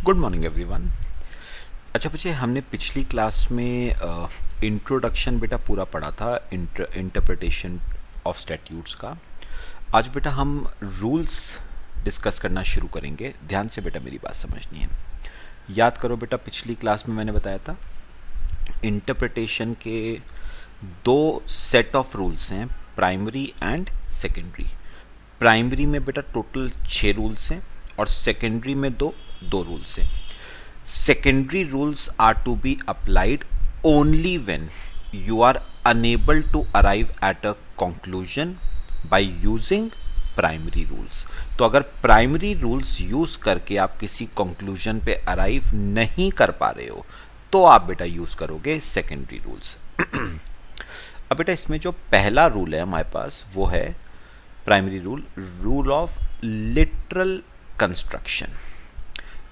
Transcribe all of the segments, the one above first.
Good morning everyone. अच्छा बच्चे, हमने पिछली क्लास में इंट्रोडक्शन बेटा पूरा पढ़ा था इंटरप्रिटेशन ऑफ स्टैट्यूट्स का। आज बेटा हम रूल्स डिस्कस करना शुरू करेंगे। ध्यान से बेटा मेरी बात समझनी है। याद करो बेटा, पिछली क्लास में मैंने बताया था इंटरप्रिटेशन के दो सेट ऑफ रूल्स हैं, प्राइमरी एंड सेकेंडरी। प्राइमरी में बेटा टोटल 6 रूल्स हैं और सेकेंडरी में दो रूल्स हैं। Secondary rules are to be applied only when you are unable to arrive at a conclusion by using primary rules. तो अगर प्राइमरी रूल्स यूज करके आप किसी कंक्लूजन पे अराइव नहीं कर पा रहे हो तो आप बेटा यूज करोगे सेकेंडरी रूल्स। अब बेटा इसमें जो पहला रूल है हमारे पास वो है primary rule of literal construction,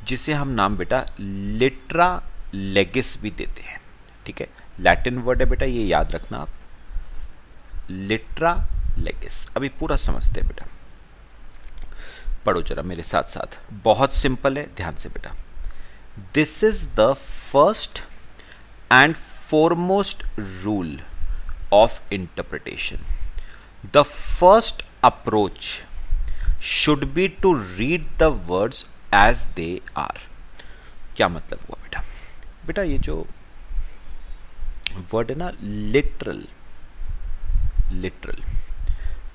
जिसे हम नाम बेटा लिट्रा लेगिस भी देते हैं। ठीक है, लैटिन वर्ड है बेटा, ये याद रखना आप, लिट्रा लेगिस। अभी पूरा समझते हैं बेटा, पढ़ो जरा मेरे साथ साथ। बहुत सिंपल है, ध्यान से बेटा। This is the first and foremost rule of interpretation. The first approach should be to read the words as they are. क्या मतलब हुआ बेटा? बेटा ये जो वर्ड है ना लिटरल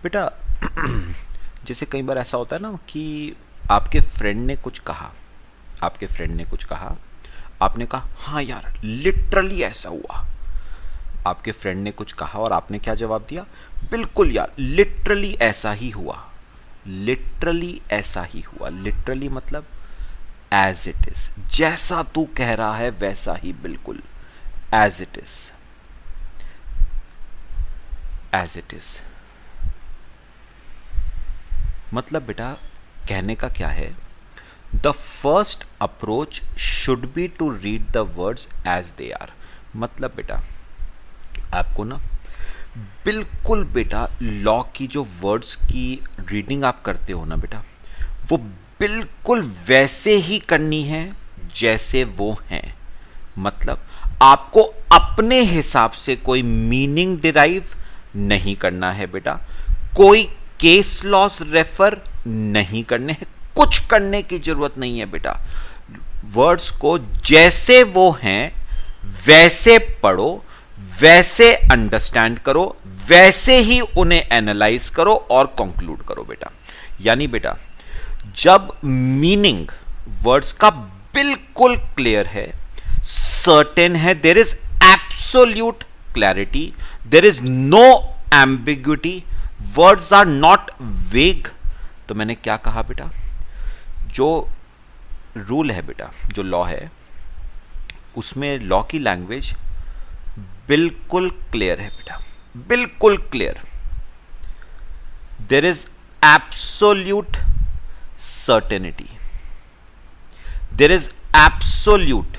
बेटा जैसे कई बार ऐसा होता है ना कि आपके फ्रेंड ने कुछ कहा, आपने कहा हाँ यार लिटरली ऐसा हुआ। आपके फ्रेंड ने कुछ कहा और आपने क्या जवाब दिया? बिल्कुल यार लिटरली ऐसा ही हुआ। लिटरली मतलब एज इट इज, जैसा तू कह रहा है वैसा ही, बिल्कुल एज इट इज। मतलब बेटा कहने का क्या है, the first approach should be to read the words as they are. मतलब बेटा आपको ना बिल्कुल बेटा लॉ की जो वर्ड्स की रीडिंग आप करते हो ना बेटा, वो बिल्कुल वैसे ही करनी है जैसे वो हैं। मतलब आपको अपने हिसाब से कोई मीनिंग डिराइव नहीं करना है बेटा, कोई केस लॉस रेफर नहीं करने हैं, कुछ करने की जरूरत नहीं है बेटा। वर्ड्स को जैसे वो हैं वैसे पढ़ो, वैसे अंडरस्टैंड करो, वैसे ही उन्हें एनालाइज करो और कंक्लूड करो बेटा। यानी बेटा जब मीनिंग वर्ड्स का बिल्कुल क्लियर है, सर्टेन है, there is absolute clarity, there is no ambiguity, words are not vague, तो मैंने क्या कहा बेटा, जो रूल है बेटा, जो लॉ है, उसमें लॉ की लैंग्वेज बिल्कुल क्लियर है बेटा, बिल्कुल clear. There is absolute certainty, there is absolute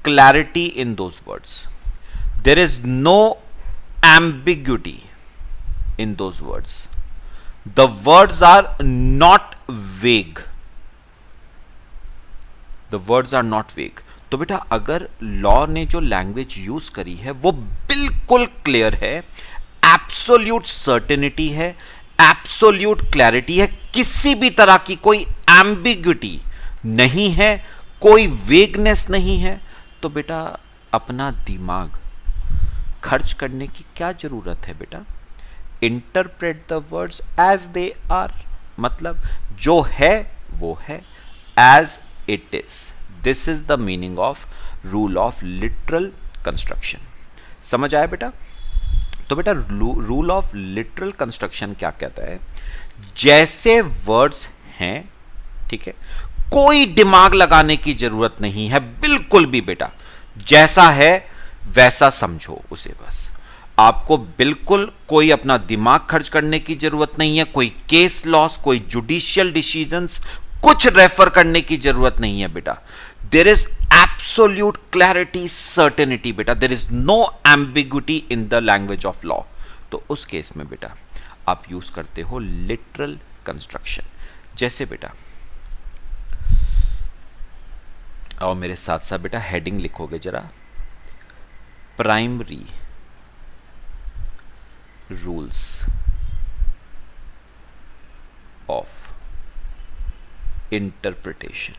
clarity in those words, there is no ambiguity in those words. The words are not vague. The words are not vague. तो बेटा अगर law ने जो language use करी है वो बिल्कुल clear है, एब्सोल्यूट सर्टेनिटी है, एब्सोल्यूट क्लैरिटी है, किसी भी तरह की कोई एम्बिग्युटी नहीं है, कोई वेगनेस नहीं है, तो बेटा अपना दिमाग खर्च करने की क्या जरूरत है बेटा। Interpret the words as they are, मतलब जो है वो है, as it is. This is the meaning of rule of literal construction. समझ आया बेटा? तो बेटा रूल ऑफ लिटरल कंस्ट्रक्शन क्या कहता है, जैसे वर्ड्स हैं, ठीक है, कोई दिमाग लगाने की जरूरत नहीं है, बिल्कुल भी बेटा जैसा है वैसा समझो उसे। बस आपको बिल्कुल कोई अपना दिमाग खर्च करने की जरूरत नहीं है, कोई केस लॉस, कोई जुडिशियल डिसीजंस, कुछ रेफर करने की जरूरत नहीं है बेटा। There is absolute clarity, certainty बेटा, there is no ambiguity in the language of law. तो उस केस में बेटा आप यूज करते हो लिटरल कंस्ट्रक्शन। जैसे बेटा और मेरे साथ साथ बेटा हेडिंग लिखोगे जरा, primary rules of interpretation.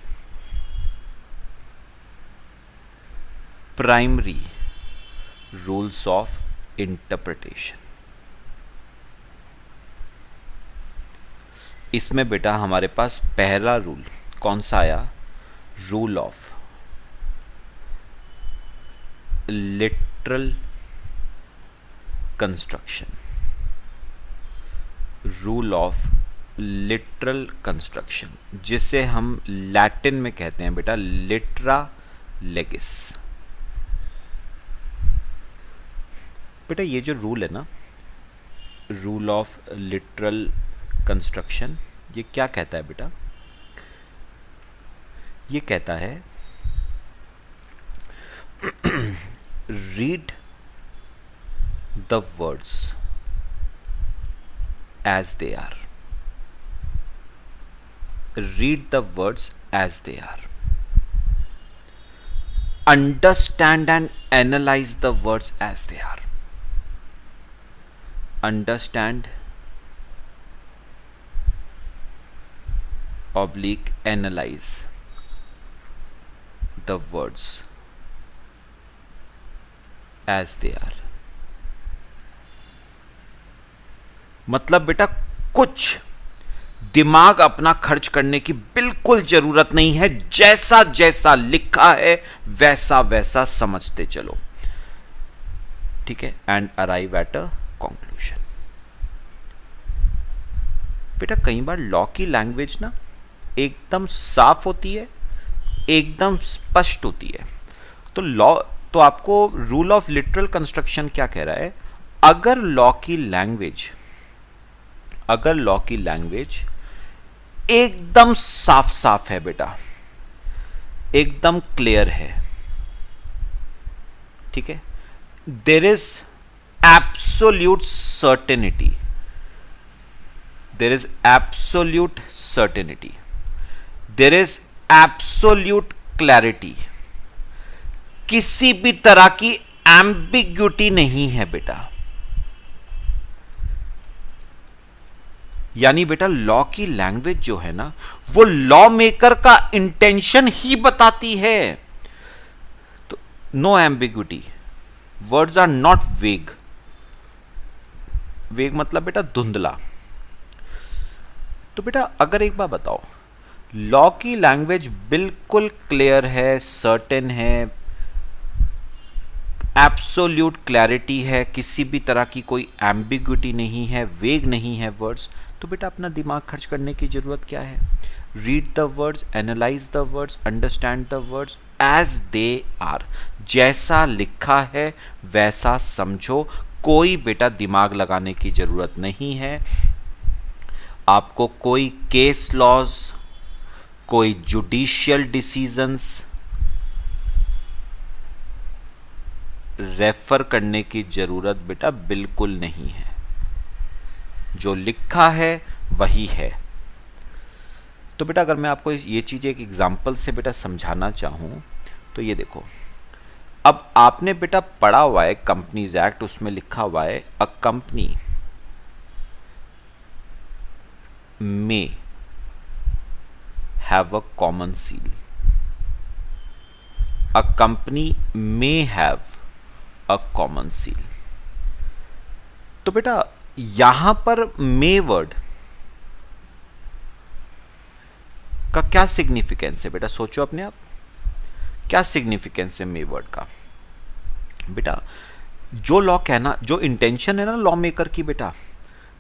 Primary rules of interpretation. इसमें बेटा हमारे पास पहला रूल कौन सा आया? Rule of literal construction. Rule of literal construction, जिसे हम लैटिन में कहते हैं बेटा लिटरा लेगिस। बेटा ये जो रूल है ना, रूल ऑफ लिटरल कंस्ट्रक्शन, ये क्या कहता है बेटा? ये कहता है read the words as they are. Read the words as they are. Understand and analyze the words as they are. Understand oblique analyze the words as they are। मतलब बेटा कुछ दिमाग अपना खर्च करने की बिल्कुल जरूरत नहीं है, जैसा जैसा लिखा है वैसा वैसा समझते चलो, ठीक है, and arrive at a conclusion. बेटा कई बार लॉ की लैंग्वेज ना एकदम साफ होती है, एकदम स्पष्ट होती है। तो लॉ, तो आपको रूल ऑफ लिटरल कंस्ट्रक्शन क्या कह रहा है? अगर लॉ की लैंग्वेज एकदम साफ साफ है बेटा, एकदम क्लियर है, ठीक है, there is absolute certainty, there is absolute certainty, there is absolute clarity, किसी भी तरह की एम्बिग्यूटी नहीं है बेटा। यानी बेटा लॉ की लैंग्वेज जो है ना, वो लॉ मेकर का इंटेंशन ही बताती है। तो no ambiguity, words are not vague. Vague मतलब बेटा धुंधला। तो बेटा अगर एक बार बताओ, लॉ की लैंग्वेज बिल्कुल क्लियर है, सर्टेन है, एब्सोल्यूट क्लैरिटी है, किसी भी तरह की कोई एम्बिग्यूटी नहीं है, वेग नहीं है वर्ड्स, तो बेटा अपना दिमाग खर्च करने की जरूरत क्या है? Read the words, analyze the words, understand the words as they are. जैसा लिखा है वैसा समझो, कोई बेटा दिमाग लगाने की जरूरत नहीं है। आपको कोई केस लॉज, कोई जुडिशियल डिसीजंस रेफर करने की जरूरत बेटा बिल्कुल नहीं है। जो लिखा है वही है। तो बेटा अगर मैं आपको ये चीज़ एक एग्जाम्पल से बेटा समझाना चाहूँ तो ये देखो, अब आपने बेटा पढ़ा हुआ है कंपनीज एक्ट, उसमें लिखा हुआ है a company may have a common seal. A company may have a common seal. तो बेटा यहां पर may वर्ड का क्या सिग्निफिकेंस है बेटा? सोचो अपने आप, क्या सिग्निफिकेंस है may वर्ड का? बेटा जो लॉ कहना, जो इंटेंशन है ना लॉ मेकर की बेटा,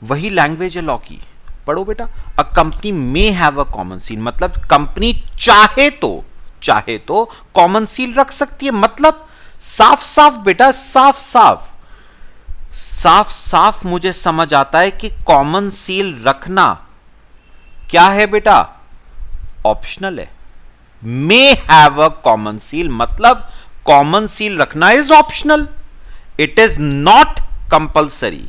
वही लैंग्वेज है लॉ की। पढ़ो बेटा, a company may have a common seal, मतलब कंपनी चाहे तो कॉमन सील रख सकती है। मतलब साफ साफ बेटा, साफ साफ मुझे समझ आता है कि कॉमन सील रखना क्या है बेटा? ऑप्शनल है। May have a common seal मतलब कॉमन सील रखना is optional, it is not compulsory.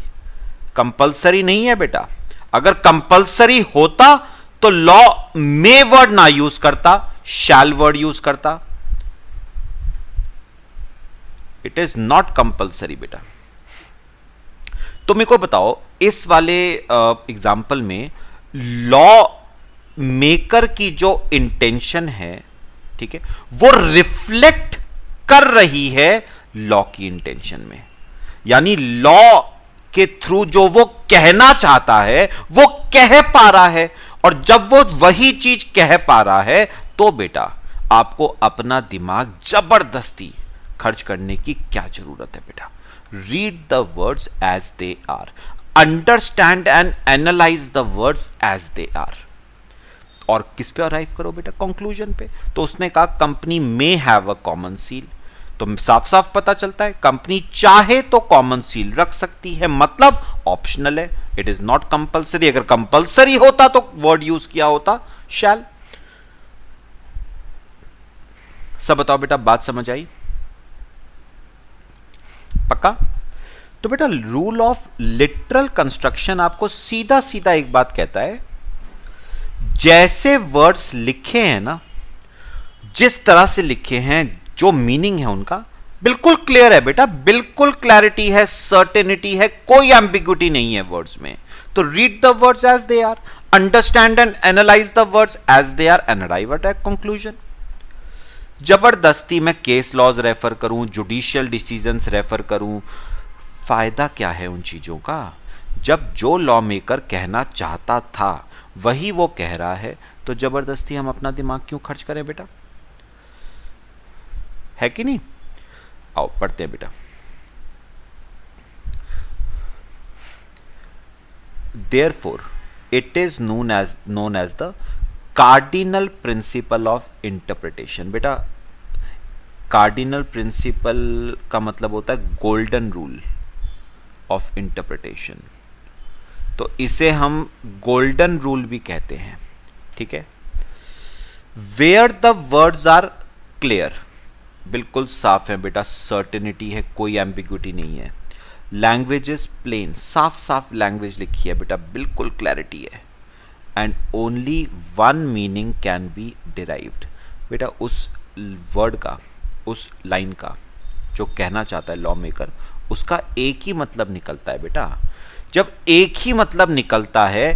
Compulsory नहीं है बेटा। अगर कंपल्सरी होता तो लॉ मे वर्ड ना यूज करता, शैल वर्ड यूज करता। इट इज नॉट कंपल्सरी बेटा। तो मेरे को बताओ इस वाले एग्जाम्पल में लॉ मेकर की जो इंटेंशन है, ठीक है, वो रिफ्लेक्ट कर रही है लॉ की इंटेंशन में, यानी लॉ के थ्रू जो वो कहना चाहता है वो कह पा रहा है। और जब वो वही चीज कह पा रहा है तो बेटा आपको अपना दिमाग जबरदस्ती खर्च करने की क्या जरूरत है बेटा। Read the words as they are, understand and analyze the words as they are. और किस पे अराइव करो बेटा, कंक्लूजन पे। तो उसने कहा company may have a common seal, तो साफ साफ पता चलता है कंपनी चाहे तो कॉमन सील रख सकती है, मतलब ऑप्शनल है, इट इज नॉट कंपल्सरी। अगर कंपल्सरी होता तो वर्ड यूज किया होता शैल। सब बताओ बेटा, बात समझ आई? पक्का? तो बेटा रूल ऑफ लिटरल कंस्ट्रक्शन आपको सीधा सीधा एक बात कहता है, जैसे वर्ड्स लिखे हैं ना, जिस तरह से लिखे हैं, जो मीनिंग है उनका बिल्कुल क्लियर है बेटा, बिल्कुल क्लैरिटी है, सर्टेनिटी है, कोई एम्बिग्यूटी नहीं है वर्ड्स में। तो read the words as they are, understand and analyze the words as they are and arrive at a conclusion. जबरदस्ती मैं केस लॉज रेफर करूं, जुडिशियल डिसीजंस रेफर करूं, फायदा क्या है उन चीजों का, जब जो लॉ मेकर कहना चाहता था वही वो कह रहा है, तो जबरदस्ती हम अपना दिमाग क्यों खर्च करें बेटा, है कि नहीं? आओ पढ़ते हैं बेटा। Therefore, it is known as the cardinal principle of interpretation। बेटा कार्डिनल प्रिंसिपल का मतलब होता है गोल्डन रूल ऑफ इंटरप्रिटेशन, तो इसे हम गोल्डन रूल भी कहते हैं, ठीक है। Where the words are clear, बिल्कुल साफ है बेटा, सर्टेनिटी है, कोई एम्बिग्यूटी नहीं है। लैंग्वेज इज प्लेन, साफ साफ लैंग्वेज लिखी है बेटा, बिल्कुल क्लैरिटी है। And only one meaning can be derived, बेटा उस वर्ड का, उस लाइन का जो कहना चाहता है लॉ मेकर, उसका एक ही मतलब निकलता है बेटा। जब एक ही मतलब निकलता है,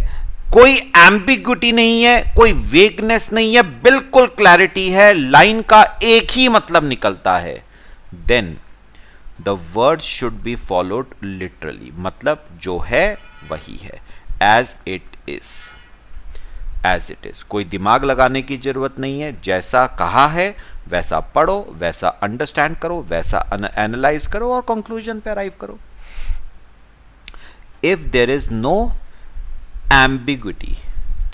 कोई एम्बिग्यूटी नहीं है, कोई वेगनेस नहीं है, बिल्कुल क्लैरिटी है, लाइन का एक ही मतलब निकलता है, then the word should be followed literally, मतलब जो है वही है, as it is, as it is. कोई दिमाग लगाने की जरूरत नहीं है, जैसा कहा है वैसा पढ़ो, वैसा अंडरस्टैंड करो, वैसा एनालाइज करो और कंक्लूजन पे अराइव करो। If there is no ambiguity,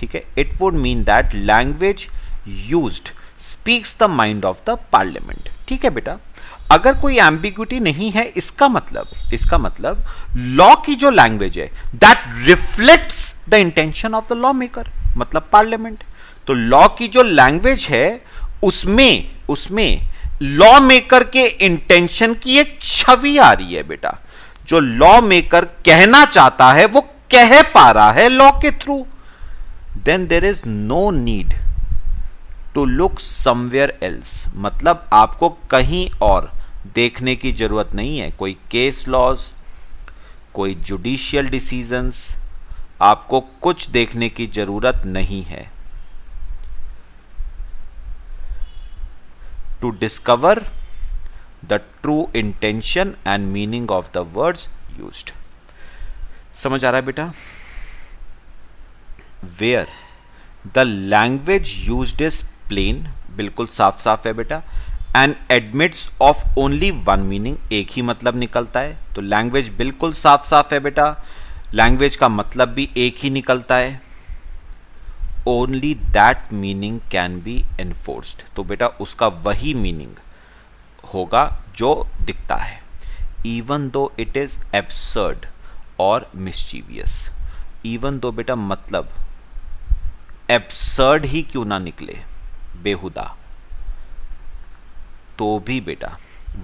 ठीक है, it would mean that language used speaks the mind of the parliament, ठीक है बेटा। अगर कोई ambiguity नहीं है, इसका मतलब लॉ की जो लैंग्वेज है that reflects the intention of the lawmaker, मतलब पार्लियामेंट। तो लॉ की जो लैंग्वेज है उसमें लॉ मेकर के इंटेंशन की एक छवि आ रही है बेटा। जो लॉ मेकर कहना चाहता है वो कह पा रहा है लॉ के थ्रू, then there is no need to look somewhere else, मतलब आपको कहीं और देखने की जरूरत नहीं है, कोई केस लॉज, कोई जुडिशियल डिसीजंस, आपको कुछ देखने की जरूरत नहीं है to discover the true intention and meaning of the words used. समझ आ रहा है बेटा? Where the language used is plain, बिल्कुल साफ साफ है बेटा, and admits of only one meaning, एक ही मतलब निकलता है। तो लैंग्वेज बिल्कुल साफ साफ है बेटा, लैंग्वेज का मतलब भी एक ही निकलता है। Only that meaning can be enforced, तो बेटा उसका वही मीनिंग होगा जो दिखता है, even though it is absurd और मिस्चीवियस। इवन दो बेटा मतलब एब्सर्ड ही क्यों ना निकले, बेहुदा, तो भी बेटा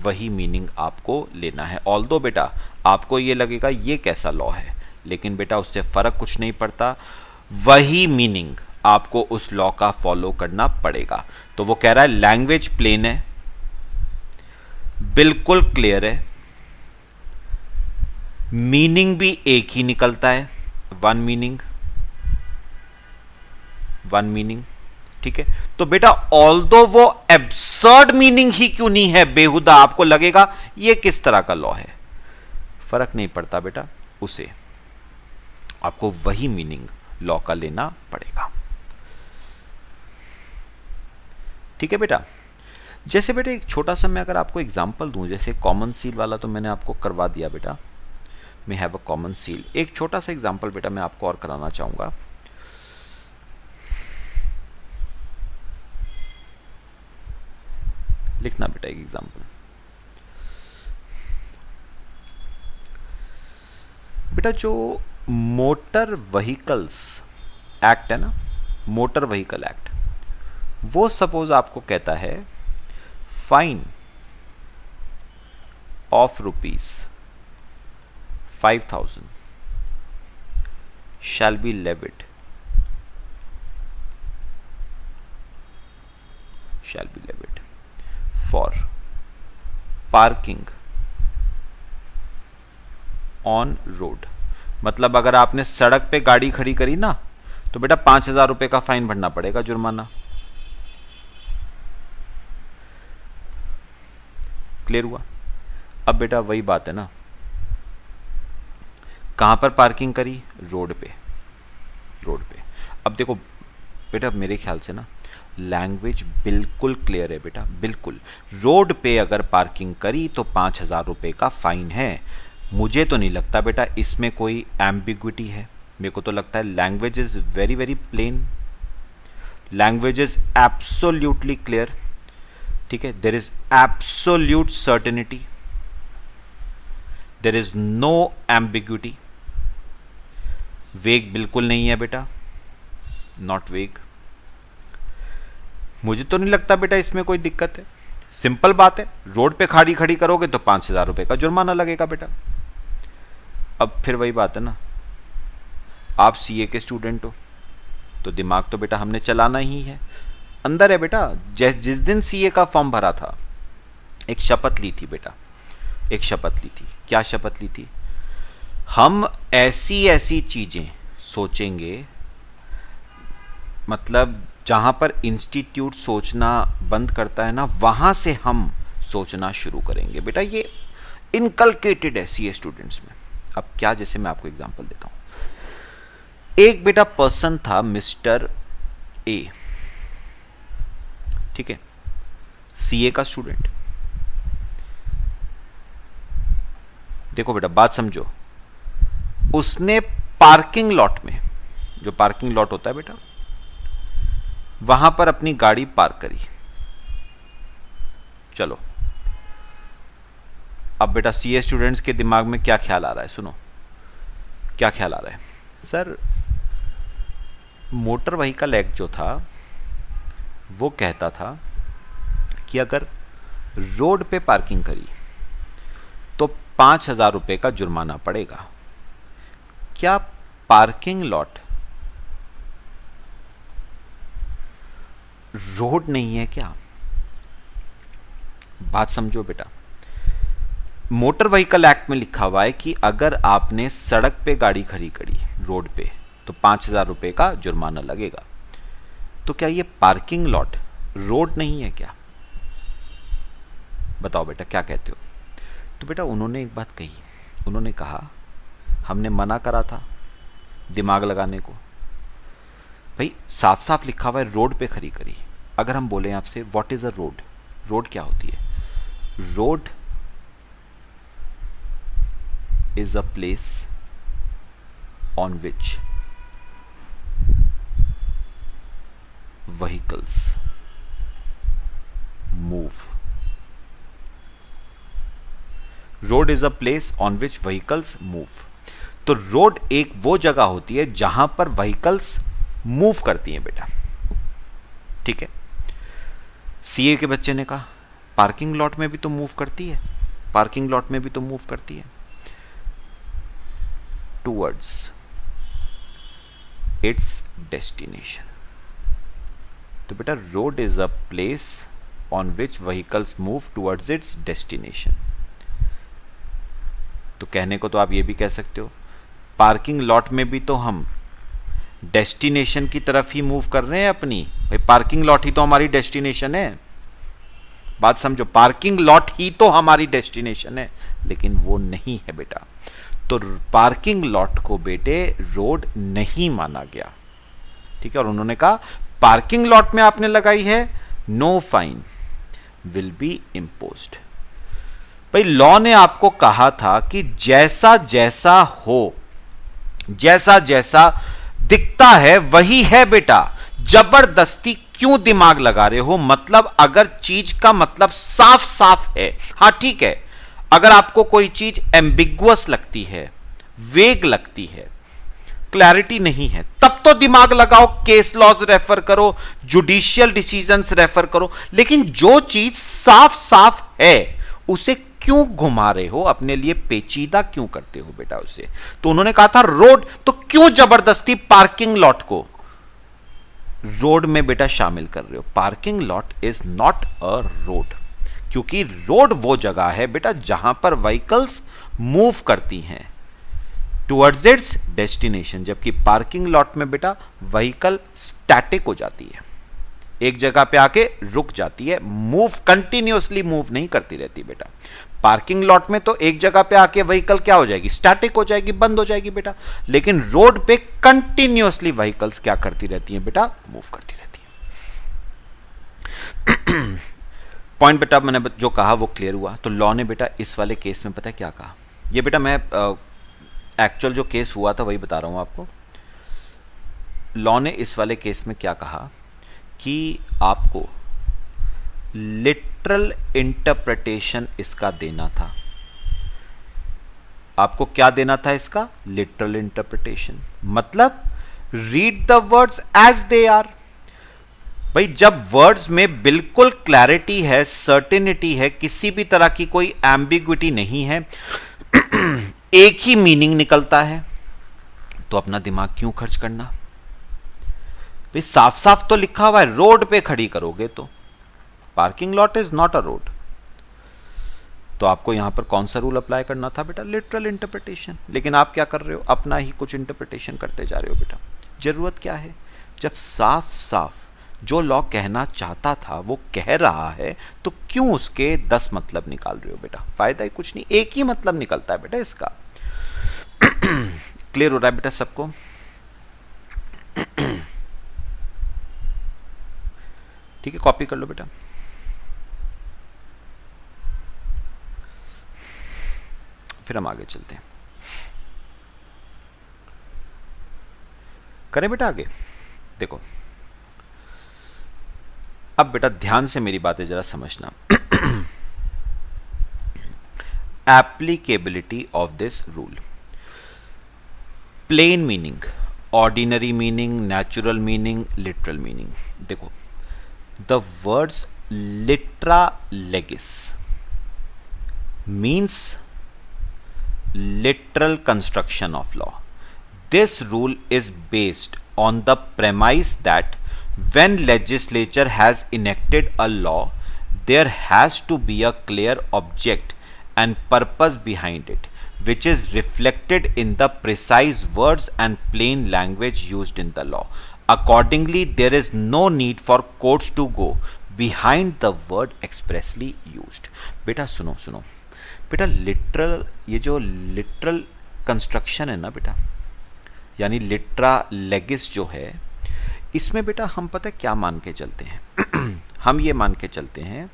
वही मीनिंग आपको लेना है। ऑल्दो बेटा आपको ये लगेगा ये कैसा लॉ है, लेकिन बेटा उससे फर्क कुछ नहीं पड़ता, वही मीनिंग आपको उस लॉ का फॉलो करना पड़ेगा। तो वो कह रहा है लैंग्वेज प्लेन है, बिल्कुल क्लियर है, मीनिंग भी एक ही निकलता है, वन मीनिंग, वन मीनिंग। ठीक है, तो बेटा ऑल्दो वो एब्सर्ड मीनिंग ही क्यों नहीं है, बेहुदा, आपको लगेगा ये किस तरह का लॉ है, फर्क नहीं पड़ता बेटा, उसे आपको वही मीनिंग लॉ का लेना पड़ेगा। ठीक है बेटा, जैसे बेटा एक छोटा सा मैं अगर आपको एग्जांपल दूं, जैसे कॉमन सील वाला तो मैंने आपको करवा दिया बेटा, may have a common seal. एक छोटा सा एग्जांपल बेटा मैं आपको और कराना चाहूंगा। लिखना बेटा एक एग्जांपल। बेटा जो मोटर व्हीकल्स एक्ट है ना, मोटर व्हीकल एक्ट, वो सपोज आपको कहता है fine of ₹5,000 shall be levied for parking on road। मतलब अगर आपने सड़क पे गाड़ी खड़ी करी ना, तो बेटा 5,000 रुपए का फाइन भरना पड़ेगा, जुर्माना। क्लियर हुआ? अब बेटा वही बात है ना, कहां पर पार्किंग करी, रोड पे, रोड पे। अब देखो बेटा मेरे ख्याल से ना लैंग्वेज बिल्कुल क्लियर है बेटा, बिल्कुल। रोड पे अगर पार्किंग करी तो 5,000 रुपए का फाइन है। मुझे तो नहीं लगता बेटा इसमें कोई एम्बिग्विटी है, मेरे को तो लगता है language is very very plain, language is absolutely clear. ठीक है, there is absolute certainty, there is no ambiguity. Vague बिल्कुल नहीं है बेटा, नॉट वेग। मुझे तो नहीं लगता बेटा इसमें कोई दिक्कत है, सिंपल बात है, रोड पे खाड़ी खड़ी करोगे तो 5,000 रुपए का जुर्माना लगेगा बेटा। अब फिर वही बात है ना, आप सीए के स्टूडेंट हो तो दिमाग तो बेटा हमने चलाना ही है, अंदर है बेटा। जिस दिन सीए का फॉर्म भरा था एक शपथ ली थी बेटा, एक शपथ ली थी। क्या शपथ ली थी? हम ऐसी ऐसी चीजें सोचेंगे, मतलब जहां पर इंस्टीट्यूट सोचना बंद करता है ना, वहां से हम सोचना शुरू करेंगे बेटा। ये इनकलकेटेड है सीए स्टूडेंट्स में। अब क्या, जैसे मैं आपको एग्जांपल देता हूं। एक बेटा पर्सन था मिस्टर ए, ठीक है, सीए का स्टूडेंट। देखो बेटा बात समझो, उसने पार्किंग लॉट में, जो पार्किंग लॉट होता है बेटा, वहां पर अपनी गाड़ी पार्क करी। चलो अब बेटा सीए स्टूडेंट्स के दिमाग में क्या ख्याल आ रहा है, सुनो क्या ख्याल आ रहा है। सर मोटर व्हीकल एक्ट जो था वो कहता था कि अगर रोड पे पार्किंग करी तो 5,000 रुपए का जुर्माना पड़ेगा। क्या पार्किंग लॉट रोड नहीं है क्या? बात समझो बेटा, मोटर व्हीकल एक्ट में लिखा हुआ है कि अगर आपने सड़क पे गाड़ी खड़ी करी रोड पे तो 5,000 रुपए का जुर्माना लगेगा। तो क्या ये पार्किंग लॉट रोड नहीं है क्या? बताओ बेटा क्या कहते हो? तो बेटा उन्होंने एक बात कही, उन्होंने कहा हमने मना करा था दिमाग लगाने को। भाई साफ साफ लिखा हुआ है रोड पे खड़ी करी। अगर हम बोले आपसे what is a road, road क्या होती है? Road is a place on which vehicles move. Road is a place on which vehicles move. तो रोड एक वो जगह होती है जहां पर व्हीकल्स मूव करती हैं बेटा। ठीक है, सीए के बच्चे ने कहा पार्किंग लॉट में भी तो मूव करती है, पार्किंग लॉट में भी तो मूव करती है टूवर्ड्स इट्स डेस्टिनेशन। तो बेटा road is a place on which vehicles move towards it's destination. तो कहने को तो आप ये भी कह सकते हो पार्किंग लॉट में भी तो हम डेस्टिनेशन की तरफ ही मूव कर रहे हैं अपनी, भाई पार्किंग लॉट ही तो हमारी डेस्टिनेशन है। बात समझो, पार्किंग लॉट ही तो हमारी डेस्टिनेशन है, लेकिन वो नहीं है बेटा। तो पार्किंग लॉट को बेटे रोड नहीं माना गया, ठीक है। और उन्होंने कहा पार्किंग लॉट में आपने लगाई है, no fine will be imposed. भाई लॉ ने आपको कहा था कि जैसा जैसा हो, जैसा जैसा दिखता है वही है बेटा, जबरदस्ती क्यों दिमाग लगा रहे हो। मतलब अगर चीज का मतलब साफ साफ है, हां ठीक है, अगर आपको कोई चीज एम्बिगुअस लगती है, वेग लगती है, क्लैरिटी नहीं है, तब तो दिमाग लगाओ, केस लॉज रेफर करो, जुडिशियल डिसीजंस रेफर करो। लेकिन जो चीज साफ साफ है उसे क्यों घुमा रहे हो, अपने लिए पेचीदा क्यों करते हो बेटा उसे। तो उन्होंने कहा था रोड, तो क्यों जबरदस्ती पार्किंग लॉट को रोड में बेटा शामिल कर रहे हो। Parking lot is not a road, क्योंकि रोड वो जगह है बेटा जहां पर व्हीकल्स मूव करती हैं टुवर्ड्स इट्स डेस्टिनेशन, जबकि पार्किंग लॉट में बेटा व्हीकल स्टैटिक हो जाती है, एक जगह पे आके रुक जाती है, मूव कंटिन्यूअसली मूव नहीं करती रहती बेटा। पार्किंग लॉट में तो एक जगह पे आके व्हीकल क्या हो जाएगी, स्टैटिक हो जाएगी, बंद हो जाएगी बेटा। लेकिन रोड पे कंटिन्यूअसली व्हीकल्स क्या करती रहती हैं बेटा, मूव करती रहती हैं। पॉइंट बेटा मैंने जो कहा वो क्लियर हुआ। तो लॉ ने बेटा इस वाले केस में पता है क्या कहा, ये बेटा मैं एक्चुअल जो केस हुआ था वही बता रहा हूं आपको। लॉ ने इस वाले केस में क्या कहा कि आपको लिटरल इंटरप्रिटेशन इसका देना था। आपको क्या देना था इसका, लिटरल इंटरप्रिटेशन, मतलब read the words as they are. भाई जब वर्ड्स में बिल्कुल क्लैरिटी है, सर्टेनिटी है, किसी भी तरह की कोई एम्बिग्विटी नहीं है, एक ही मीनिंग निकलता है, तो अपना दिमाग क्यों खर्च करना। भाई साफ साफ तो लिखा हुआ है, रोड पे खड़ी करोगे तो parking lot is not a road, तो आपको यहां पर कौन सा रूल अप्लाई करना था बेटा, लिटरल इंटरप्रिटेशन। लेकिन आप क्या कर रहे हो, अपना ही कुछ इंटरप्रिटेशन करते जा रहे हो बेटा। जरूरत क्या है, जब साफ साफ जो लॉ कहना चाहता था वो कह रहा है, तो क्यों उसके 10 मतलब निकाल रहे हो बेटा, फायदा ही कुछ नहीं, एक ही मतलब निकलता है बेटा इसका। क्लियर हो रहा है बेटा सबको। ठीक है, कॉपी कर लो बेटा। फिर हम आगे चलते हैं, करें बेटा आगे। देखो अब बेटा ध्यान से मेरी बातें जरा समझना। Applicability of this rule, plain meaning, ordinary meaning, natural meaning, literal meaning. देखो the words litera legis means literal construction of law. This rule is based on the premise that when legislature has enacted a law, there has to be a clear object and purpose behind it, which is reflected in the precise words and plain language used in the law. Accordingly, there is no need for courts to go behind the word expressly used. बेटा सुनो सुनो बेटा, literal, ये जो literal construction है ना बेटा, यानी लिट्रा लेगिस जो है, इसमें बेटा हम पता है क्या मान के चलते हैं। हम ये मान के चलते हैं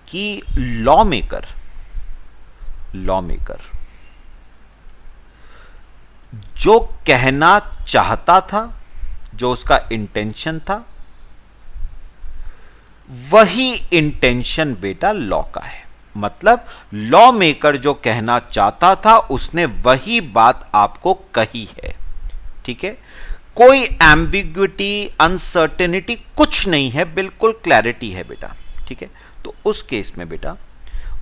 कि लॉ मेकर जो कहना चाहता था, जो उसका इंटेंशन था, वही इंटेंशन बेटा लॉ का है। मतलब लॉ मेकर जो कहना चाहता था उसने वही बात आपको कही है, ठीक है। कोई एम्बिग्विटी, अनसर्टेनिटी कुछ नहीं है, बिल्कुल क्लैरिटी है बेटा, ठीक है। तो उस केस में बेटा,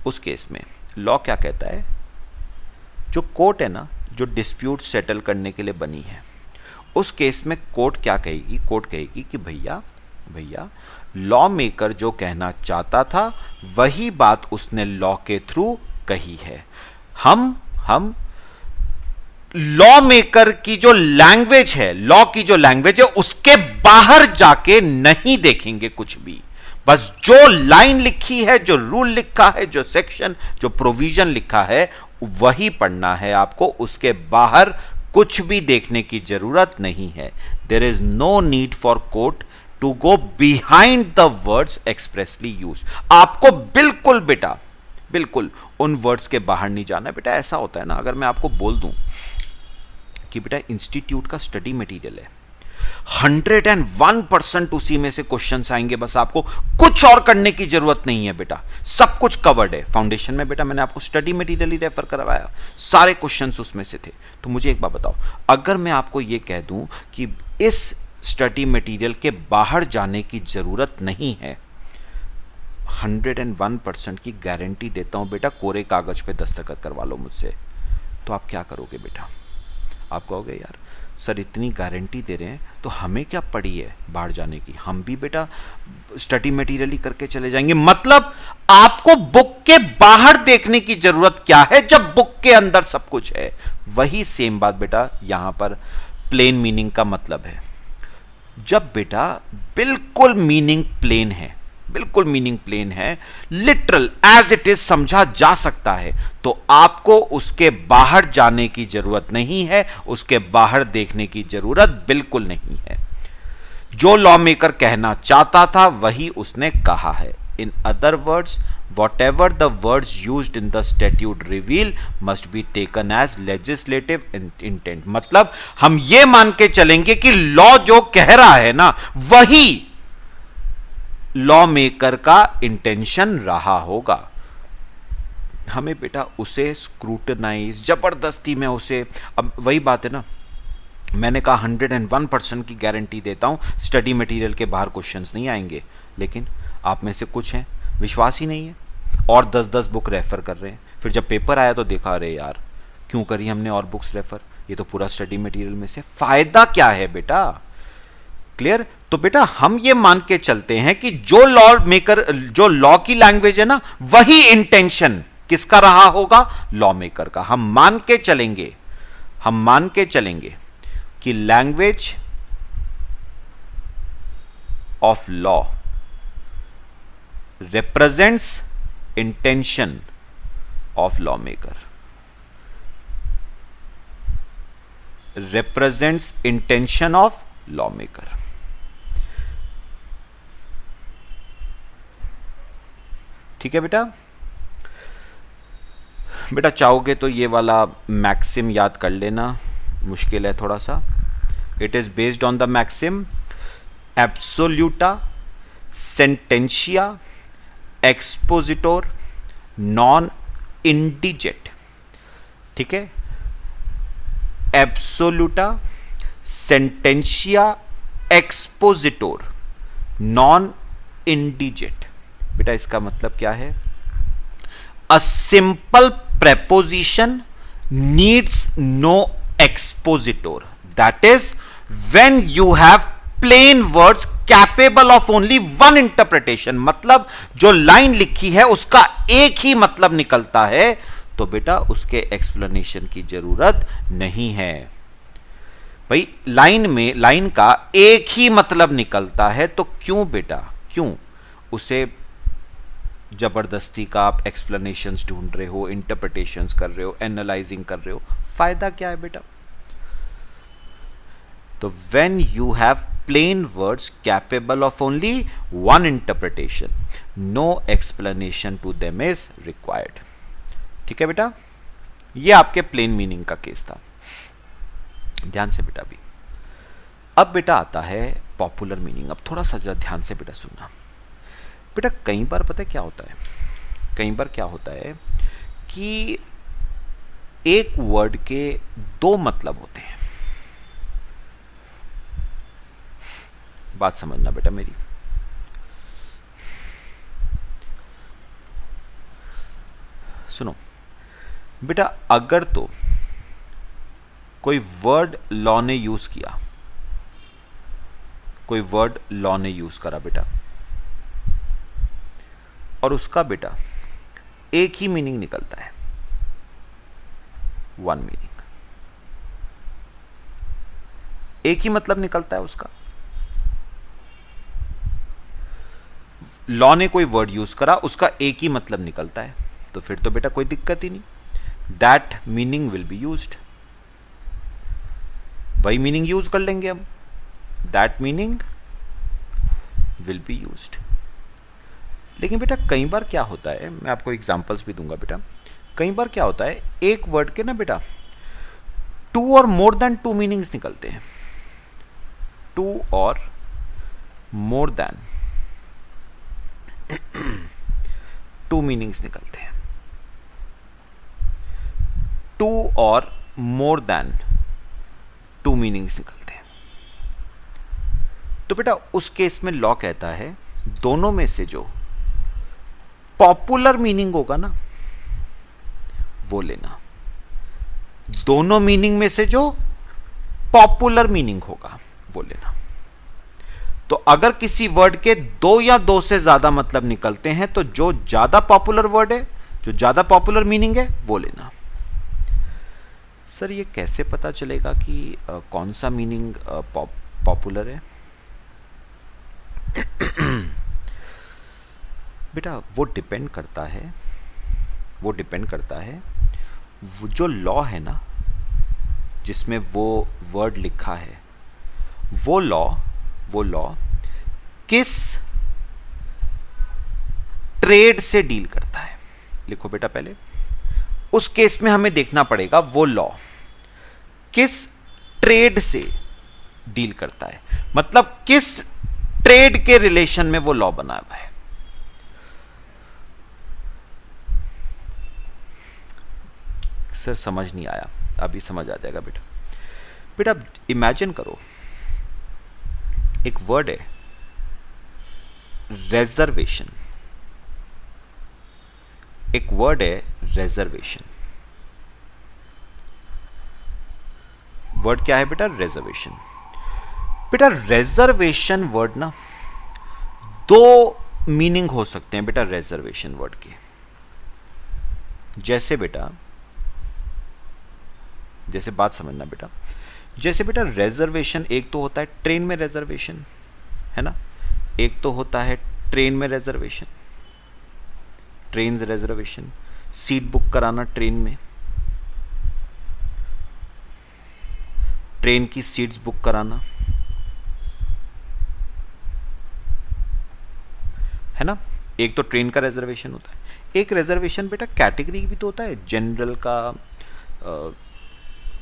उस केस में लॉ क्या कहता है, जो कोर्ट है ना, जो डिस्प्यूट सेटल करने के लिए बनी है, उस केस में कोर्ट क्या कहेगी, कोर्ट कहेगी कि भैया लॉ मेकर जो कहना चाहता था वही बात उसने लॉ के थ्रू कही है। हम लॉ मेकर की जो लैंग्वेज है, लॉ की जो लैंग्वेज है, उसके बाहर जाके नहीं देखेंगे कुछ भी। बस जो लाइन लिखी है, जो रूल लिखा है, जो सेक्शन, जो प्रोविजन लिखा है, वही पढ़ना है आपको। उसके बाहर कुछ भी देखने की जरूरत नहीं है। There is no need for court to go behind the words expressly use. आपको बिल्कुल बेटा, बिल्कुल उन वर्ड्स के बाहर नहीं जाना। बेटा ऐसा होता है ना, अगर मैं आपको बोल दूं कि बेटा इंस्टीट्यूट का स्टडी मटेरियल है, 101% उसी में से क्वेश्चंस आएंगे, बस आपको कुछ और करने की जरूरत नहीं है बेटा, सब कुछ कवर्ड है। फाउंडेशन में बेटा मैंने आपको स्टडी मटेरियल ही रेफर करवाया, सारे क्वेश्चंस उसमें से थे। तो मुझे एक बात बताओ, अगर मैं आपको यह कह दूं कि इस स्टडी मटेरियल के बाहर जाने की जरूरत नहीं है, 101% की गारंटी देता हूं बेटा, कोरे कागज पे दस्तखत करवा लो मुझसे, तो आप क्या करोगे बेटा? आप कहोगे यार सर इतनी गारंटी दे रहे हैं तो हमें क्या पड़ी है बाहर जाने की, हम भी बेटा स्टडी मटेरियल ही करके चले जाएंगे। मतलब आपको बुक के बाहर देखने की जरूरत क्या है जब बुक के अंदर सब कुछ है। वही सेम बात बेटा यहां पर प्लेन मीनिंग का मतलब है। जब बेटा बिल्कुल मीनिंग प्लेन है, बिल्कुल मीनिंग प्लेन है, लिटरल एज इट इज समझा जा सकता है, तो आपको उसके बाहर जाने की जरूरत नहीं है, उसके बाहर देखने की जरूरत बिल्कुल नहीं है। जो लॉ मेकर कहना चाहता था वही उसने कहा है। In other words, whatever the words used in the statute reveal must be taken as legislative intent। मतलब हम ये मान के चलेंगे कि लॉ जो कह रहा है ना, वही लॉ मेकर का इंटेंशन रहा होगा। हमें बेटा उसे स्क्रूटनाइज, जबरदस्ती में उसे, अब वही बात है ना, मैंने कहा 101% की गारंटी देता हूं स्टडी मटेरियल के बाहर क्वेश्चंस नहीं आएंगे, लेकिन आप में से कुछ हैं विश्वास ही नहीं है और 10-10 बुक रेफर कर रहे हैं। फिर जब पेपर आया तो देखा अरे यार क्यों करी हमने और बुक्स रेफर, ये तो पूरा स्टडी मटेरियल में से, फायदा क्या है बेटा? क्लियर? तो बेटा हम ये मान के चलते हैं कि जो लॉ मेकर, जो लॉ की लैंग्वेज है ना, वही इंटेंशन किसका रहा होगा? लॉ मेकर का। हम मान के चलेंगे, हम मान के चलेंगे कि language of law represents intention of lawmaker, represents intention of lawmaker। ठीक है बेटा? बेटा चाहोगे तो ये वाला मैक्सिम याद कर लेना, मुश्किल है थोड़ा सा। It is based on the maxim absoluta sententia expositore non indiget. ठीक है? Absoluta sententia expositore non indiget. बेटा इसका मतलब क्या है? A simple preposition needs no expositore, that is when you have plain words capable of only one interpretation. मतलब जो line लिखी है उसका एक ही मतलब निकलता है, तो बेटा उसके एक्सप्लेनेशन की जरूरत नहीं है। भाई लाइन में, लाइन का एक ही मतलब निकलता है, तो क्यों बेटा, क्यों उसे जबरदस्ती का आप एक्सप्लेनेशंस ढूंढ रहे हो, इंटरप्रिटेशंस कर रहे हो, एनालाइजिंग कर रहे हो? फायदा क्या है बेटा? तो when you have plain words capable of only one interpretation, no explanation to them is required। ठीक है बेटा? ये आपके प्लेन मीनिंग का केस था, ध्यान से बेटा। भी अब बेटा आता है पॉपुलर मीनिंग। अब थोड़ा सा जरा ध्यान से बेटा सुनना। बेटा कई बार पता है क्या होता है, कई बार क्या होता है कि एक वर्ड के दो मतलब होते हैं। बात समझना बेटा मेरी। सुनो बेटा, अगर तो कोई वर्ड लॉ ने यूज किया, कोई वर्ड लॉ ने यूज करा बेटा, और उसका बेटा एक ही मीनिंग निकलता है, वन मीनिंग, एक ही मतलब निकलता है उसका। लॉ ने कोई वर्ड यूज करा, उसका एक ही मतलब निकलता है, तो फिर तो बेटा कोई दिक्कत ही नहीं, that meaning will be used, वही मीनिंग यूज कर लेंगे हम, that meaning will be used. लेकिन बेटा कई बार क्या होता है, मैं आपको एग्जांपल्स भी दूंगा बेटा, कई बार क्या होता है एक वर्ड के ना बेटा टू और मोर देन टू मीनिंग्स निकलते हैं, टू और मोर देन टू मीनिंग्स निकलते हैं, टू और मोर देन टू मीनिंग्स निकलते हैं। तो बेटा उस केस में लॉ कहता है दोनों में से जो पॉपुलर मीनिंग होगा ना वो लेना, दोनों मीनिंग में से जो पॉपुलर मीनिंग होगा वो लेना। तो अगर किसी वर्ड के दो या दो से ज्यादा मतलब निकलते हैं तो जो ज्यादा पॉपुलर वर्ड है, जो ज्यादा पॉपुलर मीनिंग है वो लेना। सर ये कैसे पता चलेगा कि कौन सा मीनिंग पॉपुलर है? बेटा वो डिपेंड करता है, वो डिपेंड करता है वो जो लॉ है ना जिसमें वो वर्ड लिखा है, वो लॉ किस ट्रेड से डील करता है। लिखो बेटा पहले, उस केस में हमें देखना पड़ेगा वो लॉ किस ट्रेड से डील करता है, मतलब किस ट्रेड के रिलेशन में वो लॉ बना हुआ है। सर समझ नहीं आया, अभी समझ आ जाएगा बेटा। बेटा इमेजिन करो एक वर्ड है रिजर्वेशन, एक वर्ड है रिजर्वेशन। वर्ड क्या है बेटा? रिजर्वेशन। बेटा रिजर्वेशन वर्ड ना दो मीनिंग हो सकते हैं बेटा रिजर्वेशन वर्ड के। जैसे बेटा, जैसे बात समझना बेटा, जैसे बेटा रिजर्वेशन एक तो होता है ट्रेन में रिजर्वेशन, है ना, एक तो होता है ट्रेन में reservation, train reservation, seat book कराना ट्रेन में, ट्रेन की सीट्स बुक कराना, है ना। एक तो ट्रेन का रिजर्वेशन होता है, एक रिजर्वेशन बेटा कैटेगरी भी तो होता है, जनरल का,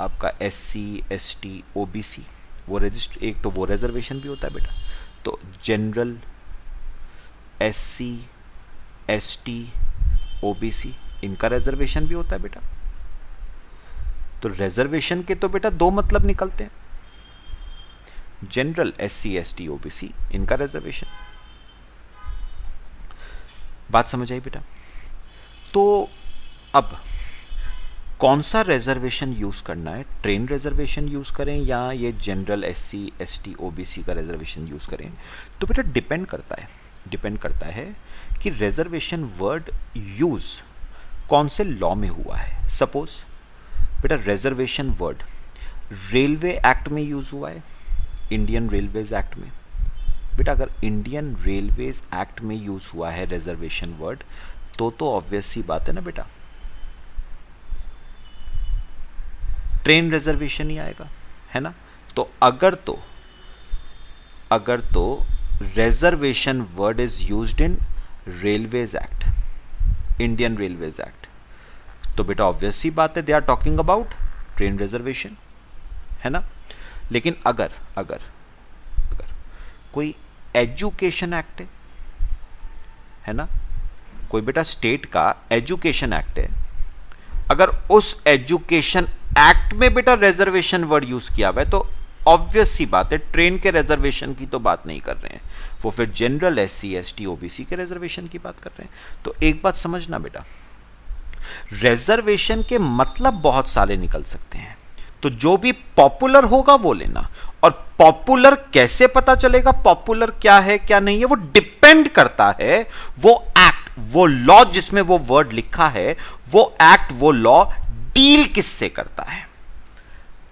आपका SC ST OBC, वो रजिस्टर, एक तो वो रिजर्वेशन भी होता है बेटा। तो जनरल, SC ST OBC इनका रिजर्वेशन भी होता है बेटा। तो रिजर्वेशन के तो बेटा दो मतलब निकलते हैं, जनरल, SC ST OBC इनका रिजर्वेशन। बात समझ आई बेटा? तो अब कौन सा रिजर्वेशन यूज करना है, ट्रेन रिजर्वेशन यूज करें या ये जनरल SC ST OBC का रिजर्वेशन यूज करें? तो बेटा डिपेंड करता है कि रिजर्वेशन वर्ड यूज कौन से लॉ में हुआ है। सपोज बेटा रिजर्वेशन वर्ड रेलवे एक्ट में यूज हुआ है, इंडियन रेलवेज एक्ट में। बेटा अगर इंडियन रेलवेज एक्ट में यूज हुआ है रिजर्वेशन वर्ड तो ऑब्वियस सी बात है ना बेटा, ट्रेन रिजर्वेशन ही आएगा, है ना। तो अगर तो reservation word is used in railways act, Indian railways act, तो बेटा ऑब्वियस सी बात है they are talking about train reservation, है ना। लेकिन अगर कोई एजुकेशन एक्ट है ना, कोई बेटा स्टेट का एजुकेशन एक्ट है, अगर उस एजुकेशन एक्ट में बेटा रिजर्वेशन वर्ड यूज किया हुआ है तो ऑब्वियस सी बात है ट्रेन के रिजर्वेशन की तो बात नहीं कर रहे हैं, वो फिर जनरल SC ST OBC के रिजर्वेशन की बात कर रहे हैं। तो एक बात समझना बेटा, रिजर्वेशन के मतलब बहुत सारे निकल सकते हैं, तो जो भी पॉपुलर होगा वो लेना। और पॉपुलर कैसे पता चलेगा, पॉपुलर क्या है क्या नहीं है, वो डिपेंड करता है वो एक्ट वो लॉ जिसमें वो वर्ड लिखा है, वो एक्ट, वो लॉ डील किससे करता है।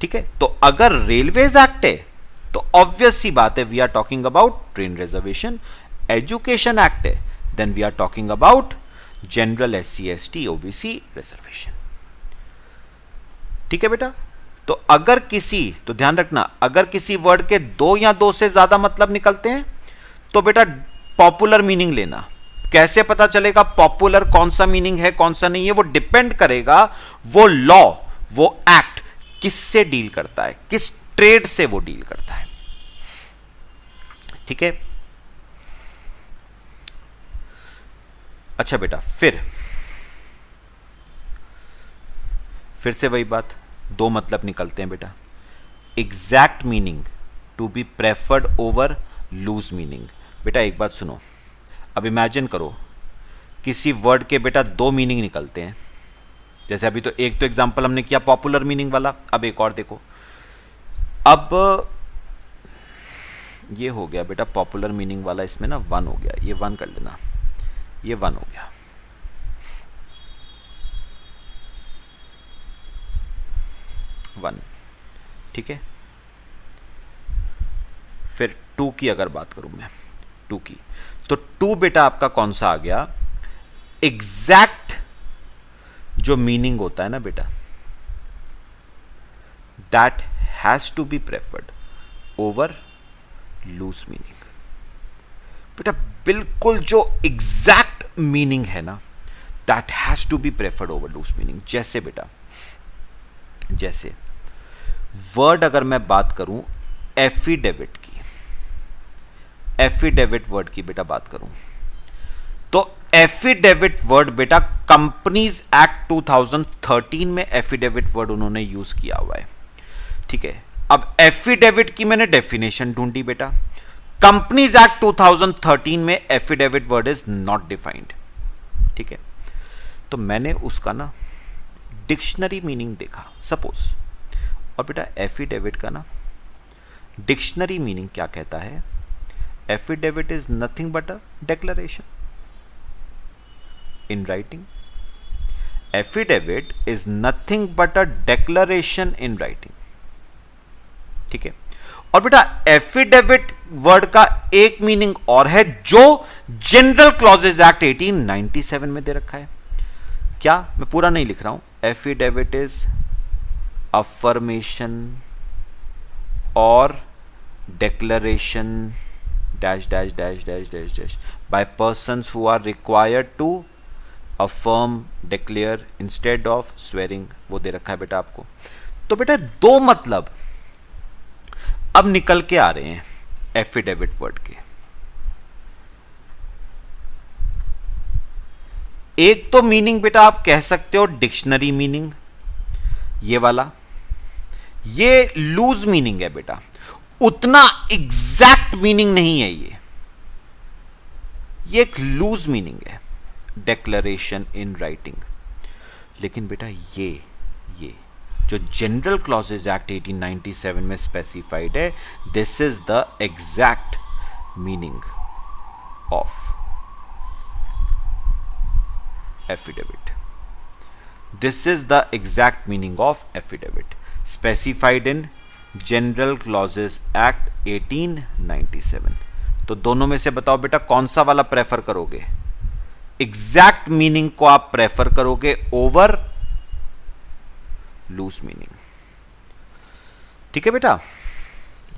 ठीक है, तो अगर रेलवेज एक्ट है तो ऑब्वियस सी बात है we are talking about train reservation. Education act है then we are talking about general SC ST OBC reservation. ठीक है बेटा, तो अगर किसी, तो ध्यान रखना, अगर किसी वर्ड के दो या दो से ज्यादा मतलब निकलते हैं तो बेटा पॉपुलर मीनिंग लेना। कैसे पता चलेगा पॉपुलर कौन सा मीनिंग है कौन सा नहीं है? वो डिपेंड करेगा वो लॉ, वो एक्ट किससे डील करता है, किस ट्रेड से वो डील करता है। ठीक है, अच्छा बेटा, फिर से वही बात, दो मतलब निकलते हैं बेटा। Exact meaning to be preferred over loose meaning. बेटा एक बात सुनो, अब इमेजिन करो किसी वर्ड के बेटा दो मीनिंग निकलते हैं। जैसे अभी तो एक तो एग्जांपल हमने किया पॉपुलर मीनिंग वाला, अब एक और देखो। अब ये हो गया बेटा पॉपुलर मीनिंग वाला, इसमें ना 1 हो गया, ये 1 कर लेना, ये 1 हो गया। 1, ठीक है। फिर 2 की अगर बात करूं मैं, 2 की, तो 2 बेटा आपका कौन सा आ गया? एग्जैक्ट जो मीनिंग होता है ना बेटा, that has to be preferred over loose meaning. बेटा बिल्कुल जो एग्जैक्ट मीनिंग है ना, that has to be preferred over loose meaning. जैसे बेटा, जैसे वर्ड अगर मैं बात करूं एफिडेविट की, एफिडेविट वर्ड की बेटा बात करूं, तो एफिडेविट वर्ड बेटा कंपनीज एक्ट 2013 में एफिडेविट वर्ड उन्होंने यूज किया हुआ है। ठीक है, अब एफिडेविट की मैंने डेफिनेशन ढूंढी बेटा, कंपनीज एक्ट 2013 में affidavit word is not defined. ठीक है, तो मैंने उसका ना डिक्शनरी मीनिंग देखा सपोज, और बेटा एफिडेविट का ना डिक्शनरी मीनिंग क्या कहता है? Affidavit is nothing but a declaration in writing. Affidavit is nothing but a declaration in writing. ठीक है, और बेटा एफिडेविट वर्ड का एक मीनिंग और है जो जनरल क्लॉजेज एक्ट 1897 में दे रखा है। क्या? मैं पूरा नहीं लिख रहा हूं। एफिडेविट इज अफर्मेशन और declaration dash dash dash dash dash dash by persons who are required to affirm, declare instead of swearing, वो दे रखा है बेटा आपको। तो बेटा दो मतलब अब निकल के आ रहे हैं एफिडेविट वर्ड के। एक तो मीनिंग बेटा आप कह सकते हो डिक्शनरी मीनिंग, ये वाला, ये लूज मीनिंग है बेटा, उतना एग्जैक्ट मीनिंग नहीं है ये एक लूज मीनिंग है, डेक्लरेशन इन राइटिंग। लेकिन बेटा ये जो जनरल क्लॉजेज एक्ट 1897 में स्पेसिफाइड है, this is the exact meaning of affidavit. This is the exact meaning of affidavit specified in general clauses act 1897। तो दोनों में से बताओ बेटा कौन सा वाला प्रेफर करोगे? एग्जैक्ट मीनिंग को आप प्रेफर करोगे ओवर लूज मीनिंग। ठीक है बेटा,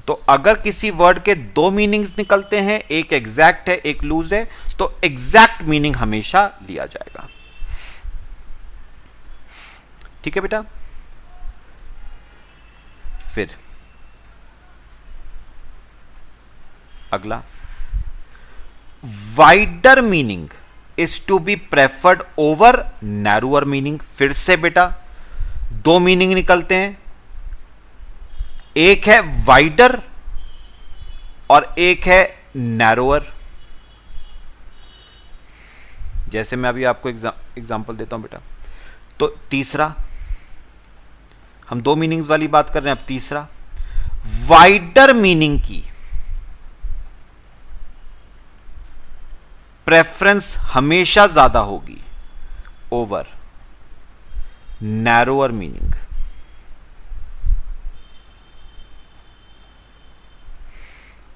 तो अगर किसी वर्ड के दो मीनिंग्स निकलते हैं, एक एग्जैक्ट है एक लूज है, तो एग्जैक्ट मीनिंग हमेशा लिया जाएगा। ठीक है बेटा, फिर अगला, wider meaning is to be preferred over narrower meaning. फिर से बेटा दो मीनिंग निकलते हैं, एक है वाइडर और एक है नैरोअर। जैसे मैं अभी आपको एग्जांपल देता हूं बेटा, तो तीसरा, हम दो मीनिंग्स वाली बात कर रहे हैं, अब तीसरा वाइडर मीनिंग की प्रेफरेंस हमेशा ज्यादा होगी over narrower meaning.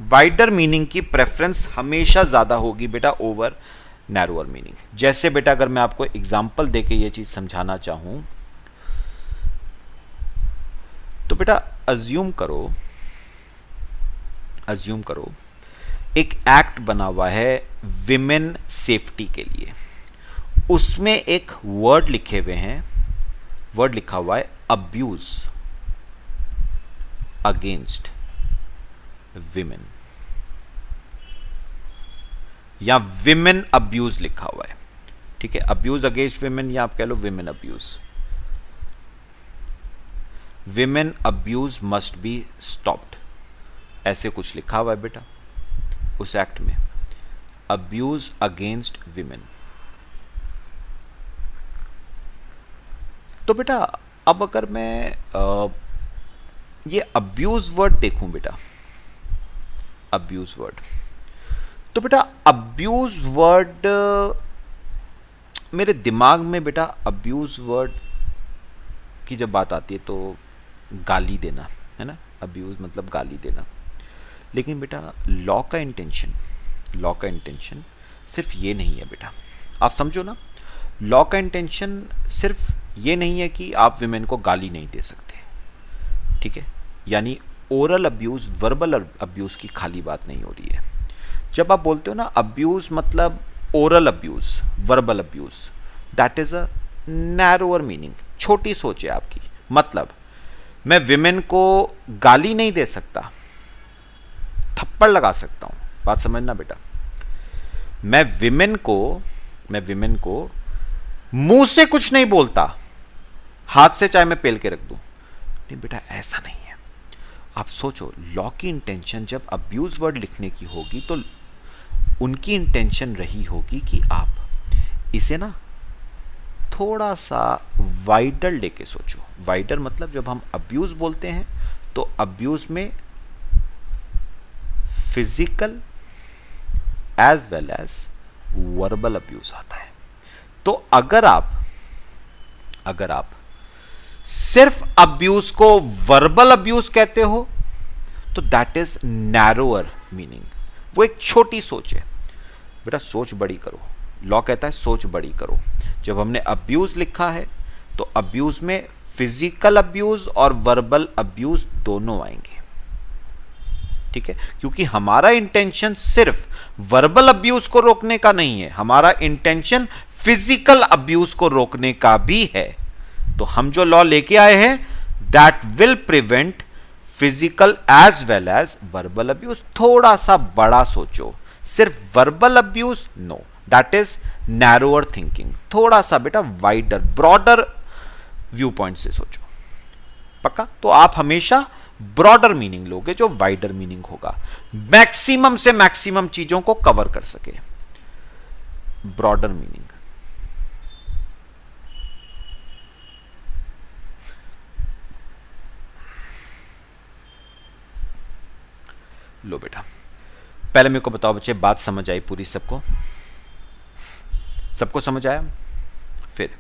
Wider meaning की प्रेफरेंस हमेशा ज्यादा होगी बेटा ओवर नैरोअर मीनिंग। जैसे बेटा अगर मैं आपको एग्जांपल देके ये चीज समझाना चाहूं तो बेटा अज्यूम करो एक एक्ट बना हुआ है विमेन सेफ्टी के लिए। उसमें एक वर्ड लिखे हुए हैं, वर्ड लिखा हुआ है अब्यूज अगेंस्ट विमेन या विमेन अब्यूज लिखा हुआ है। ठीक है, अब्यूज अगेंस्ट विमेन या आप कह लो women abuse. Women abuse must be stopped, ऐसे कुछ लिखा हुआ है बेटा उस एक्ट में, अब्यूज अगेंस्ट विमेन। तो बेटा अब अगर मैं ये अब्यूज वर्ड देखूं बेटा, अब्यूज वर्ड, तो बेटा अब्यूज वर्ड मेरे दिमाग में बेटा अब्यूज वर्ड की जब बात आती है तो गाली देना है ना, अब्यूज मतलब गाली देना। लेकिन बेटा लॉ का इंटेंशन सिर्फ ये नहीं है बेटा, आप समझो ना, लॉ का इंटेंशन सिर्फ ये नहीं है कि आप विमेन को गाली नहीं दे सकते। ठीक है, यानी ओरल अब्यूज, वर्बल अब्यूज की खाली बात नहीं हो रही है। जब आप बोलते हो ना अब्यूज मतलब oral abuse, verbal abuse, that is a narrower meaning, छोटी सोच है आपकी। मतलब मैं विमेन को गाली नहीं दे सकता, थप्पड़ लगा सकता हूं, बात समझना बेटा। मैं विमेन को मुंह से कुछ नहीं बोलता, हाथ से चाहे मैं पेल के रख दूं, नहीं बेटा ऐसा नहीं है। आप सोचो, लॉ की इंटेंशन जब अब्यूज वर्ड लिखने की होगी तो उनकी इंटेंशन रही होगी कि आप इसे ना थोड़ा सा वाइडर लेके सोचो। वाइडर मतलब जब हम अब्यूज बोलते हैं तो अब्यूज में physical as well as verbal abuse आता है। तो अगर आप सिर्फ अब्यूज को वर्बल अब्यूज कहते हो तो दैट इज नैरोअर मीनिंग, वो एक छोटी सोच है बेटा। सोच बड़ी करो, लॉ कहता है सोच बड़ी करो। जब हमने अब्यूज लिखा है तो अब्यूज में फिजिकल अब्यूज और वर्बल अब्यूज दोनों आएंगे। ठीक है, क्योंकि हमारा इंटेंशन सिर्फ वर्बल अब्यूज को रोकने का नहीं है, हमारा इंटेंशन फिजिकल अब्यूज को रोकने का भी है। तो हम जो लॉ लेके आए हैं that will prevent physical as well as verbal abuse. थोड़ा सा बड़ा सोचो, सिर्फ verbal abuse no, that is narrower thinking. थोड़ा सा बेटा वाइडर, ब्रॉडर व्यू पॉइंट से सोचो, पक्का। तो आप हमेशा ब्रॉडर मीनिंग लोगे जो वाइडर मीनिंग होगा, मैक्सिमम से मैक्सिमम चीजों को कवर कर सके, ब्रॉडर मीनिंग। लो बेटा, पहले मेरे को बताओ बच्चे, बात समझ आई पूरी? सबको समझ आया? फिर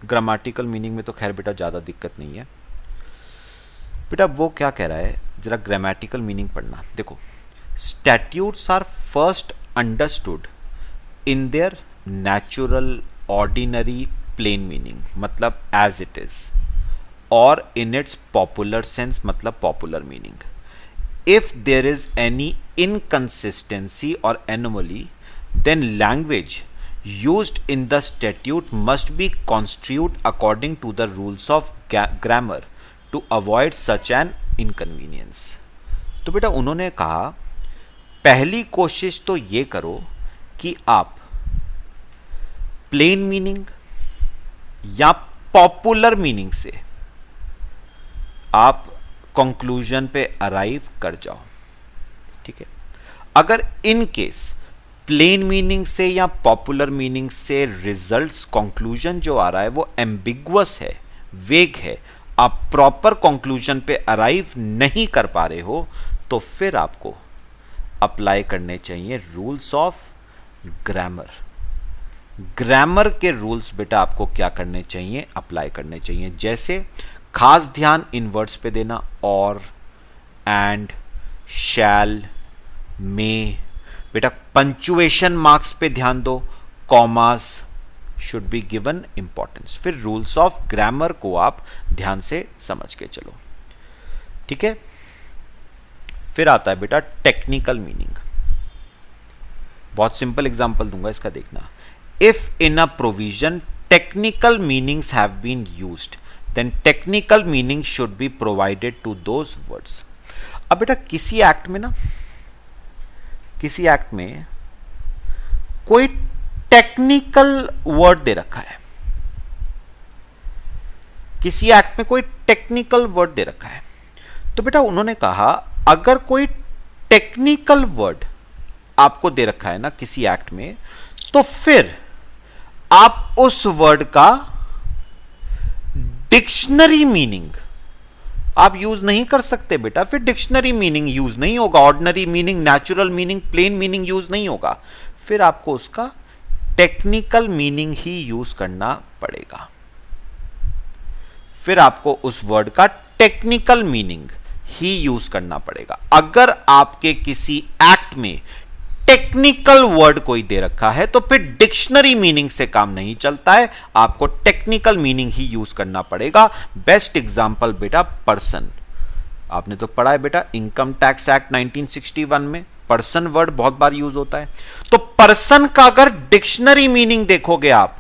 ग्रामेटिकल मीनिंग में तो खैर बेटा ज़्यादा दिक्कत नहीं है। बेटा वो क्या कह रहा है, जरा ग्रामेटिकल मीनिंग पढ़ना। देखो, statutes are first understood in their natural ordinary plain meaning, मतलब एज इट इज, और इन इट्स पॉपुलर सेंस, मतलब popular meaning. If there is any inconsistency और anomaly, then language used in the statute must be construed according to the rules of grammar to avoid such an inconvenience। तो बेटा उन्होंने कहा पहली कोशिश तो ये करो कि आप प्लेन मीनिंग या पॉपुलर मीनिंग से आप कंक्लूजन पे अराइव कर जाओ। ठीक है, अगर इन केस प्लेन मीनिंग से या पॉपुलर मीनिंग से रिजल्ट्स, कंक्लूजन जो आ रहा है वो एम्बिगुअस है, वेग है, आप प्रॉपर कंक्लूजन पे अराइव नहीं कर पा रहे हो, तो फिर आपको अप्लाई करने चाहिए रूल्स ऑफ ग्रामर। ग्रामर के रूल्स बेटा आपको क्या करने चाहिए, अप्लाई करने चाहिए। जैसे खास ध्यान इन वर्ड्स पे देना, और, एंड, शैल, मे। बेटा पंचुएशन मार्क्स पे ध्यान दो, commas should be given importance. फिर रूल्स ऑफ ग्रामर को आप ध्यान से समझ के चलो, ठीक है। फिर आता है बेटा टेक्निकल मीनिंग। बहुत सिंपल एग्जांपल दूंगा इसका, देखना। If in a provision technical meanings have been used, then technical meaning should be provided to those words. अब बेटा किसी एक्ट में ना, किसी एक्ट में कोई टेक्निकल वर्ड दे रखा है, किसी एक्ट में कोई टेक्निकल वर्ड दे रखा है, तो बेटा उन्होंने कहा अगर कोई टेक्निकल वर्ड आपको दे रखा है ना किसी एक्ट में, तो फिर आप उस वर्ड का डिक्शनरी मीनिंग आप यूज नहीं कर सकते बेटा। फिर डिक्शनरी मीनिंग यूज नहीं होगा, ordinary meaning, natural meaning, plain meaning use नहीं होगा। फिर आपको उसका टेक्निकल मीनिंग ही यूज करना पड़ेगा। फिर आपको उस वर्ड का टेक्निकल मीनिंग ही यूज करना पड़ेगा। अगर आपके किसी एक्ट में टेक्निकल वर्ड कोई दे रखा है तो फिर डिक्शनरी मीनिंग से काम नहीं चलता है, आपको टेक्निकल मीनिंग ही यूज करना पड़ेगा। बेस्ट एग्जांपल बेटा पर्सन, आपने तो पढ़ा है बेटा इनकम टैक्स एक्ट 1961 में पर्सन वर्ड बहुत बार यूज होता है। तो पर्सन का अगर डिक्शनरी मीनिंग देखोगे आप,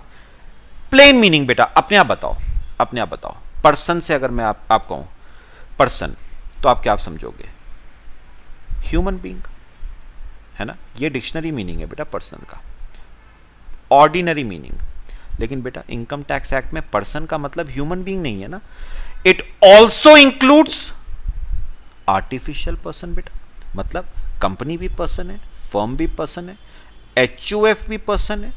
प्लेन मीनिंग बेटा अपने आप बताओ, अपने आप बताओ। पर्सन से अगर मैं आप कहूं पर्सन, तो आप क्या समझोगे? ह्यूमन बीइंग, है ना। ये डिक्शनरी मीनिंग है बेटा पर्सन का, ऑर्डिनरी मीनिंग। लेकिन बेटा इनकम टैक्स एक्ट में पर्सन का मतलब ह्यूमन बीइंग नहीं है ना, it also includes artificial person बेटा। मतलब कंपनी भी पर्सन है, फर्म भी पर्सन है, एचयूएफ भी पर्सन है,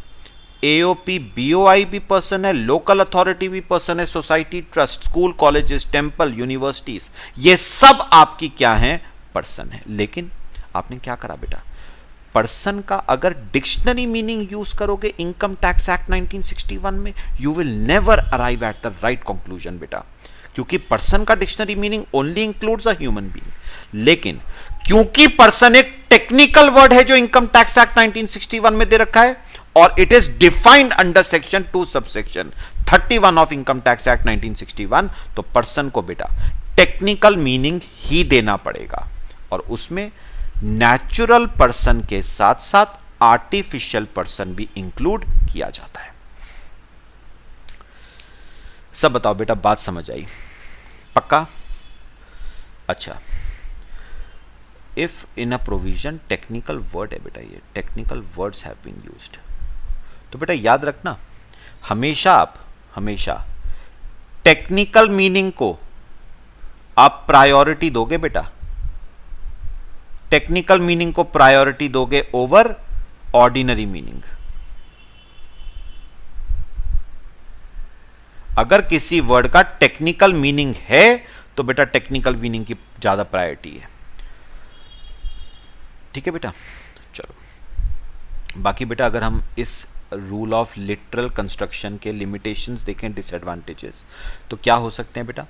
एओपी बीओआई भी पर्सन है, लोकल अथॉरिटी भी पर्सन है, society, trust, school, colleges, temple, universities, ये सब आपकी क्या है? पर्सन है। लेकिन आपने क्या करा बेटा, पर्सन का अगर डिक्शनरी मीनिंग यूज करोगे इनकम टैक्स एक्ट 1961 में, you will never arrive at the right conclusion बेटा, क्योंकि पर्सन का dictionary meaning only includes a human being. लेकिन क्योंकि पर्सन एक टेक्निकल वर्ड है जो इनकम टैक्स एक्ट 1961 में दे रखा है, और it is defined under section 2 subsection 31 of income tax act 1961, तो पर्सन को बेटा टेक्निकल मीनिंग ही देना पड़ेगा। और उसमें नेचुरल पर्सन के साथ साथ आर्टिफिशियल पर्सन भी इंक्लूड किया जाता है। सब बताओ बेटा, बात समझ आई? पक्का? अच्छा, if in a provision technical word है बेटा, ये technical words have been used, तो बेटा याद रखना हमेशा आप हमेशा टेक्निकल मीनिंग को आप प्रायोरिटी दोगे बेटा, टेक्निकल मीनिंग को प्रायोरिटी दोगे ओवर ऑर्डिनरी मीनिंग। अगर किसी वर्ड का टेक्निकल मीनिंग है तो बेटा टेक्निकल मीनिंग की ज्यादा प्रायोरिटी है। ठीक है बेटा, चलो बाकी बेटा अगर हम इस रूल ऑफ लिटरल कंस्ट्रक्शन के लिमिटेशंस देखें, डिसएडवांटेजेस, तो क्या हो सकते हैं बेटा?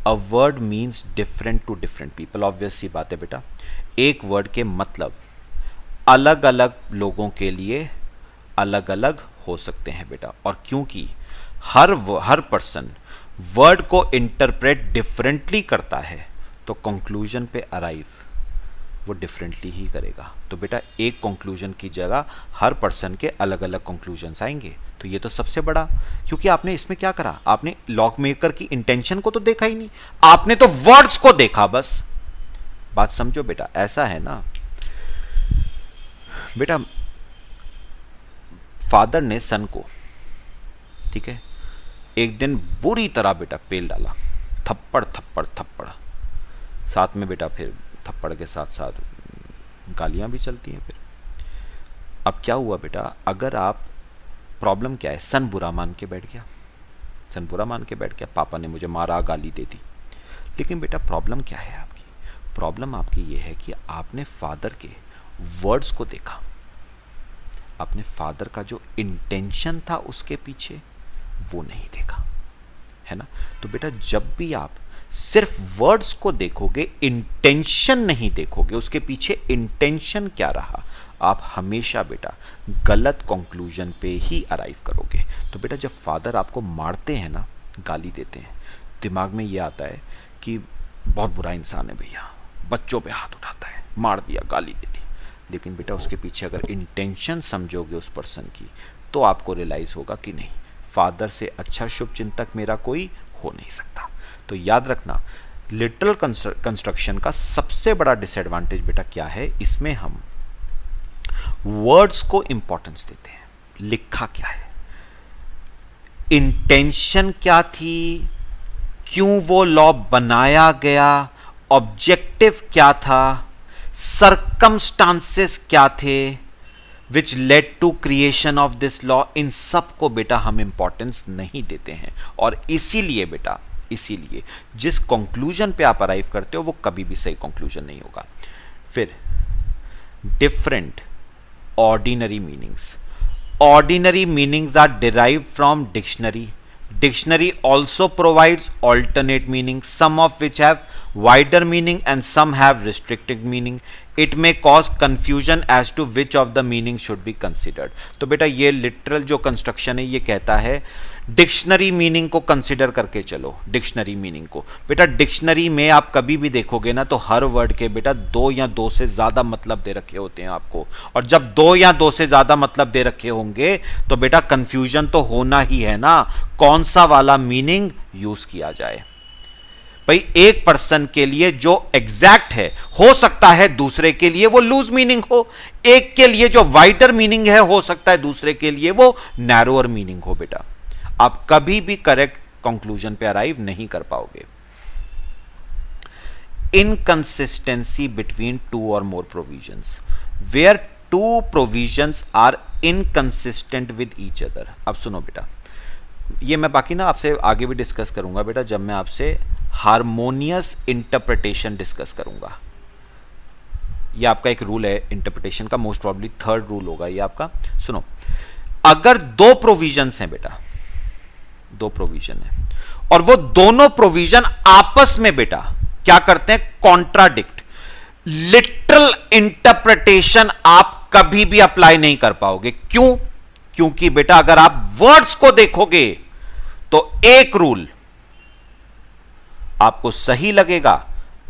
A word means different to different people. Obvious सी बात है बेटा, एक वर्ड के मतलब अलग अलग लोगों के लिए अलग अलग हो सकते हैं बेटा। और क्योंकि हर पर्सन वर्ड को इंटरप्रेट डिफरेंटली करता है, तो कंक्लूजन पे अराइव वो डिफरेंटली ही करेगा। तो बेटा एक कंक्लूजन की जगह हर पर्सन के अलग अलग कंक्लूजन्स आएंगे। तो ये तो सबसे बड़ा, क्योंकि आपने इसमें क्या करा, आपने लॉ मेकर की इंटेंशन को तो देखा ही नहीं, आपने तो वर्ड्स को देखा बस। बात समझो बेटा, ऐसा है ना बेटा, फादर ने सन को, ठीक है, एक दिन बुरी तरह बेटा पेल डाला, थप्पड़ थप्पड़ थप्पड़, साथ में बेटा फिर थप्पड़ के साथ साथ गालियां भी चलती हैं। फिर अब क्या हुआ बेटा, अगर आप, प्रॉब्लम क्या है, सन बुरा मान के बैठ गया, सन बुरा मान के बैठ गया, पापा ने मुझे मारा, गाली दे दी। लेकिन बेटा प्रॉब्लम क्या है आपकी? प्रॉब्लम आपकी ये है कि आपने फादर के वर्ड्स को देखा, अपने फादर का जो इंटेंशन था उसके पीछे वो नहीं देखा, है ना। तो बेटा जब भी आप सिर्फ वर्ड्स को देखोगे, इंटेंशन नहीं देखोगे, उसके पीछे इंटेंशन क्या रहा, आप हमेशा बेटा गलत कंक्लूजन पे ही अराइव करोगे। तो बेटा जब फादर आपको मारते हैं ना, गाली देते हैं, दिमाग में ये आता है कि बहुत बुरा इंसान है भैया, बच्चों पे हाथ उठाता है, मार दिया, गाली दे दी। लेकिन बेटा उसके पीछे अगर इंटेंशन समझोगे उस पर्सन की, तो आपको रियलाइज होगा कि नहीं, फादर से अच्छा शुभ चिंतक मेरा कोई हो नहीं सकता। तो याद रखना, लिटरल कंस्ट्रक्शन का सबसे बड़ा डिसएडवांटेज बेटा क्या है, इसमें हम वर्ड्स को इंपॉर्टेंस देते हैं। लिखा क्या है, इंटेंशन क्या थी, क्यों वो लॉ बनाया गया, ऑब्जेक्टिव क्या था, सर्कमस्टांसेस क्या थे which led to creation of this law, इन सब को बेटा हम इंपॉर्टेंस नहीं देते हैं। और इसीलिए बेटा, इसीलिए जिस कंक्लूजन पे आप अराइव करते हो वो कभी भी सही कंक्लूजन नहीं होगा। फिर different ordinary meanings, ordinary meanings are derived from dictionary. Dictionary also provides alternate meanings, some of which have wider meaning and some have restricted meaning. It may cause confusion as to which of the meaning should be considered. तो बेटा ये literal जो construction है ये कहता है dictionary meaning को consider करके चलो। डिक्शनरी मीनिंग को बेटा, डिक्शनरी में आप कभी भी देखोगे ना तो हर वर्ड के बेटा 2 या 2 से ज्यादा मतलब दे रखे होते हैं आपको, और जब 2 या 2 से ज्यादा मतलब दे रखे होंगे तो बेटा कंफ्यूजन तो होना ही है ना, कौन सा वाला मीनिंग यूज किया जाए। भाई एक पर्सन के लिए जो एग्जैक्ट है हो सकता है दूसरे के लिए वो लूज मीनिंग हो, एक के लिए जो वाइडर मीनिंग है हो सकता है दूसरे के लिए वो नैरोअर मीनिंग हो। बेटा आप कभी भी करेक्ट कंक्लूजन पे अराइव नहीं कर पाओगे। इनकंसिस्टेंसी बिटवीन 2 और more provisions, where 2 provisions are inconsistent with each other. अब सुनो बेटा, ये मैं बाकी ना आपसे आगे भी डिस्कस करूंगा बेटा, जब मैं आपसे हार्मोनियस इंटरप्रिटेशन डिस्कस करूंगा। ये आपका एक रूल है इंटरप्रिटेशन का, मोस्ट प्रॉब्ली 3rd रूल होगा ये आपका। सुनो, अगर 2 प्रोविजंस हैं बेटा, 2 प्रोविजन है और वो दोनों प्रोविजन आपस में बेटा क्या करते हैं, कॉन्ट्राडिक्ट, लिटरल इंटरप्रिटेशन आप कभी भी अप्लाई नहीं कर पाओगे। क्यों? क्योंकि बेटा अगर आप वर्ड्स को देखोगे तो एक रूल आपको सही लगेगा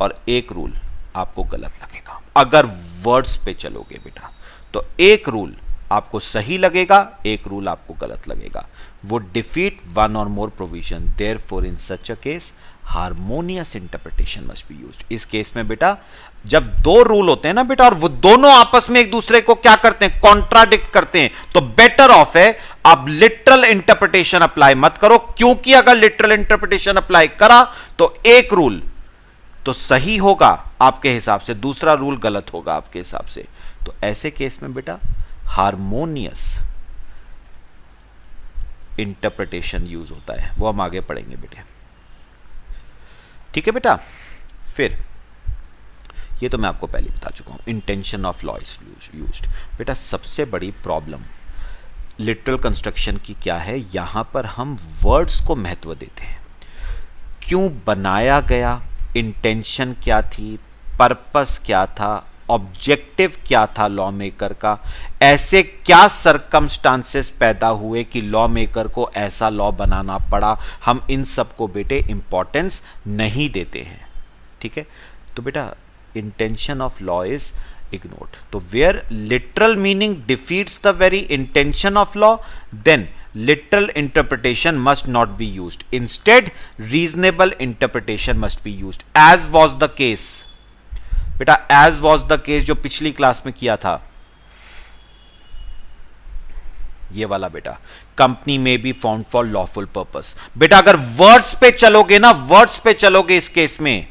और एक रूल आपको गलत लगेगा। अगर वर्ड्स पे चलोगे बेटा तो एक रूल आपको सही लगेगा, एक रूल आपको गलत लगेगा, वो डिफीट 1 और more provision. Therefore in such a case harmonious interpretation must be used. इस केस में बेटा जब 2 रूल होते हैं ना बेटा और वो दोनों आपस में एक दूसरे को क्या करते हैं, कॉन्ट्राडिक्ट करते हैं, तो बेटर ऑफ है आप लिटरल इंटरप्रिटेशन अप्लाई मत करो। क्योंकि अगर लिटरल इंटरप्रिटेशन अप्लाई करा तो एक रूल तो सही होगा आपके हिसाब से, दूसरा रूल गलत होगा आपके हिसाब से। तो ऐसे केस में बेटा हार्मोनियस इंटरप्रिटेशन यूज होता है, वो हम आगे पढ़ेंगे बेटे, ठीक है बेटा। फिर ये तो मैं आपको पहले बता चुका हूं, intention of law is used. बेटा सबसे बड़ी प्रॉब्लम लिटरल कंस्ट्रक्शन की क्या है, यहां पर हम वर्ड्स को महत्व देते हैं। क्यों बनाया गया, इंटेंशन क्या थी, पर्पस क्या था, ऑब्जेक्टिव क्या था लॉ मेकर का, ऐसे क्या सरकमस्टांसेस पैदा हुए कि लॉ मेकर को ऐसा लॉ बनाना पड़ा, हम इन सब को बेटे इंपॉर्टेंस नहीं देते हैं, ठीक है। तो बेटा intention of law is ignored. तो where literal meaning defeats the very intention of law, then literal interpretation must not be used. Instead, reasonable interpretation must be used. As was the case. बेटा as was the case जो पिछली class में किया था, ये वाला बेटा, company में be found for lawful purpose. बेटा अगर वर्ड्स पे चलोगे ना, वर्ड्स पे चलोगे इस केस में,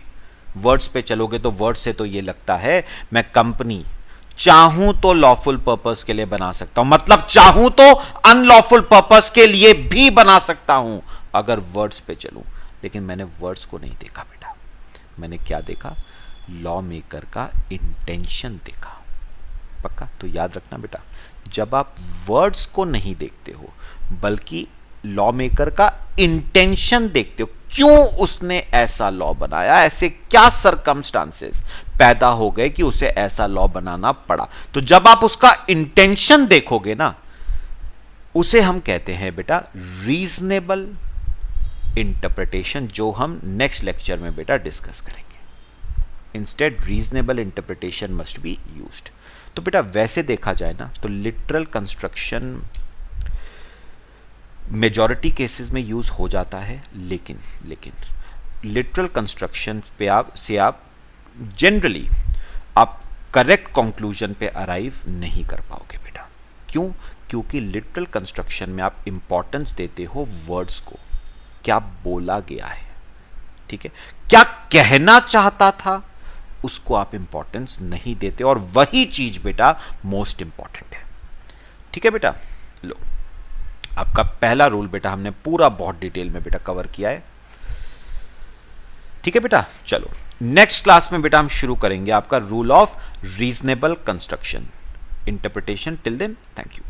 वर्ड्स पे चलोगे तो वर्ड से तो ये लगता है मैं कंपनी चाहूं तो लॉफुल पर्पस के लिए बना सकता हूं, मतलब चाहूं तो अनलॉफुल पर्पस के लिए भी बना सकता हूं अगर वर्ड्स पे चलूं। लेकिन मैंने वर्ड्स को नहीं देखा बेटा, मैंने क्या देखा, लॉ मेकर का इंटेंशन देखा। पक्का? तो याद रखना बेटा, जब आप वर्ड्स को नहीं देखते हो बल्कि लॉ मेकर का इंटेंशन देखते हो, क्यों उसने ऐसा लॉ बनाया, ऐसे क्या सरकमस्टांसेस पैदा हो गए कि उसे ऐसा लॉ बनाना पड़ा, तो जब आप उसका इंटेंशन देखोगे ना, उसे हम कहते हैं बेटा रीजनेबल इंटरप्रिटेशन, जो हम नेक्स्ट लेक्चर में बेटा डिस्कस करेंगे। Instead reasonable interpretation must be used. तो बेटा वैसे देखा जाए ना तो लिटरल कंस्ट्रक्शन मेजॉरिटी केसेस में यूज हो जाता है, लेकिन लिटरल कंस्ट्रक्शन पे आप जनरली आप करेक्ट कंक्लूजन पे अराइव नहीं कर पाओगे बेटा। क्यों? क्योंकि लिटरल कंस्ट्रक्शन में आप इंपॉर्टेंस देते हो वर्ड्स को, क्या बोला गया है, ठीक है, क्या कहना चाहता था, उसको आप इंपॉर्टेंस नहीं देते, और वही चीज बेटा मोस्ट इंपॉर्टेंट है। ठीक है बेटा, लो आपका पहला रूल बेटा हमने पूरा बहुत डिटेल में बेटा कवर किया है। ठीक है बेटा, चलो नेक्स्ट क्लास में बेटा हम शुरू करेंगे आपका rule of reasonable construction interpretation. Till then thank you.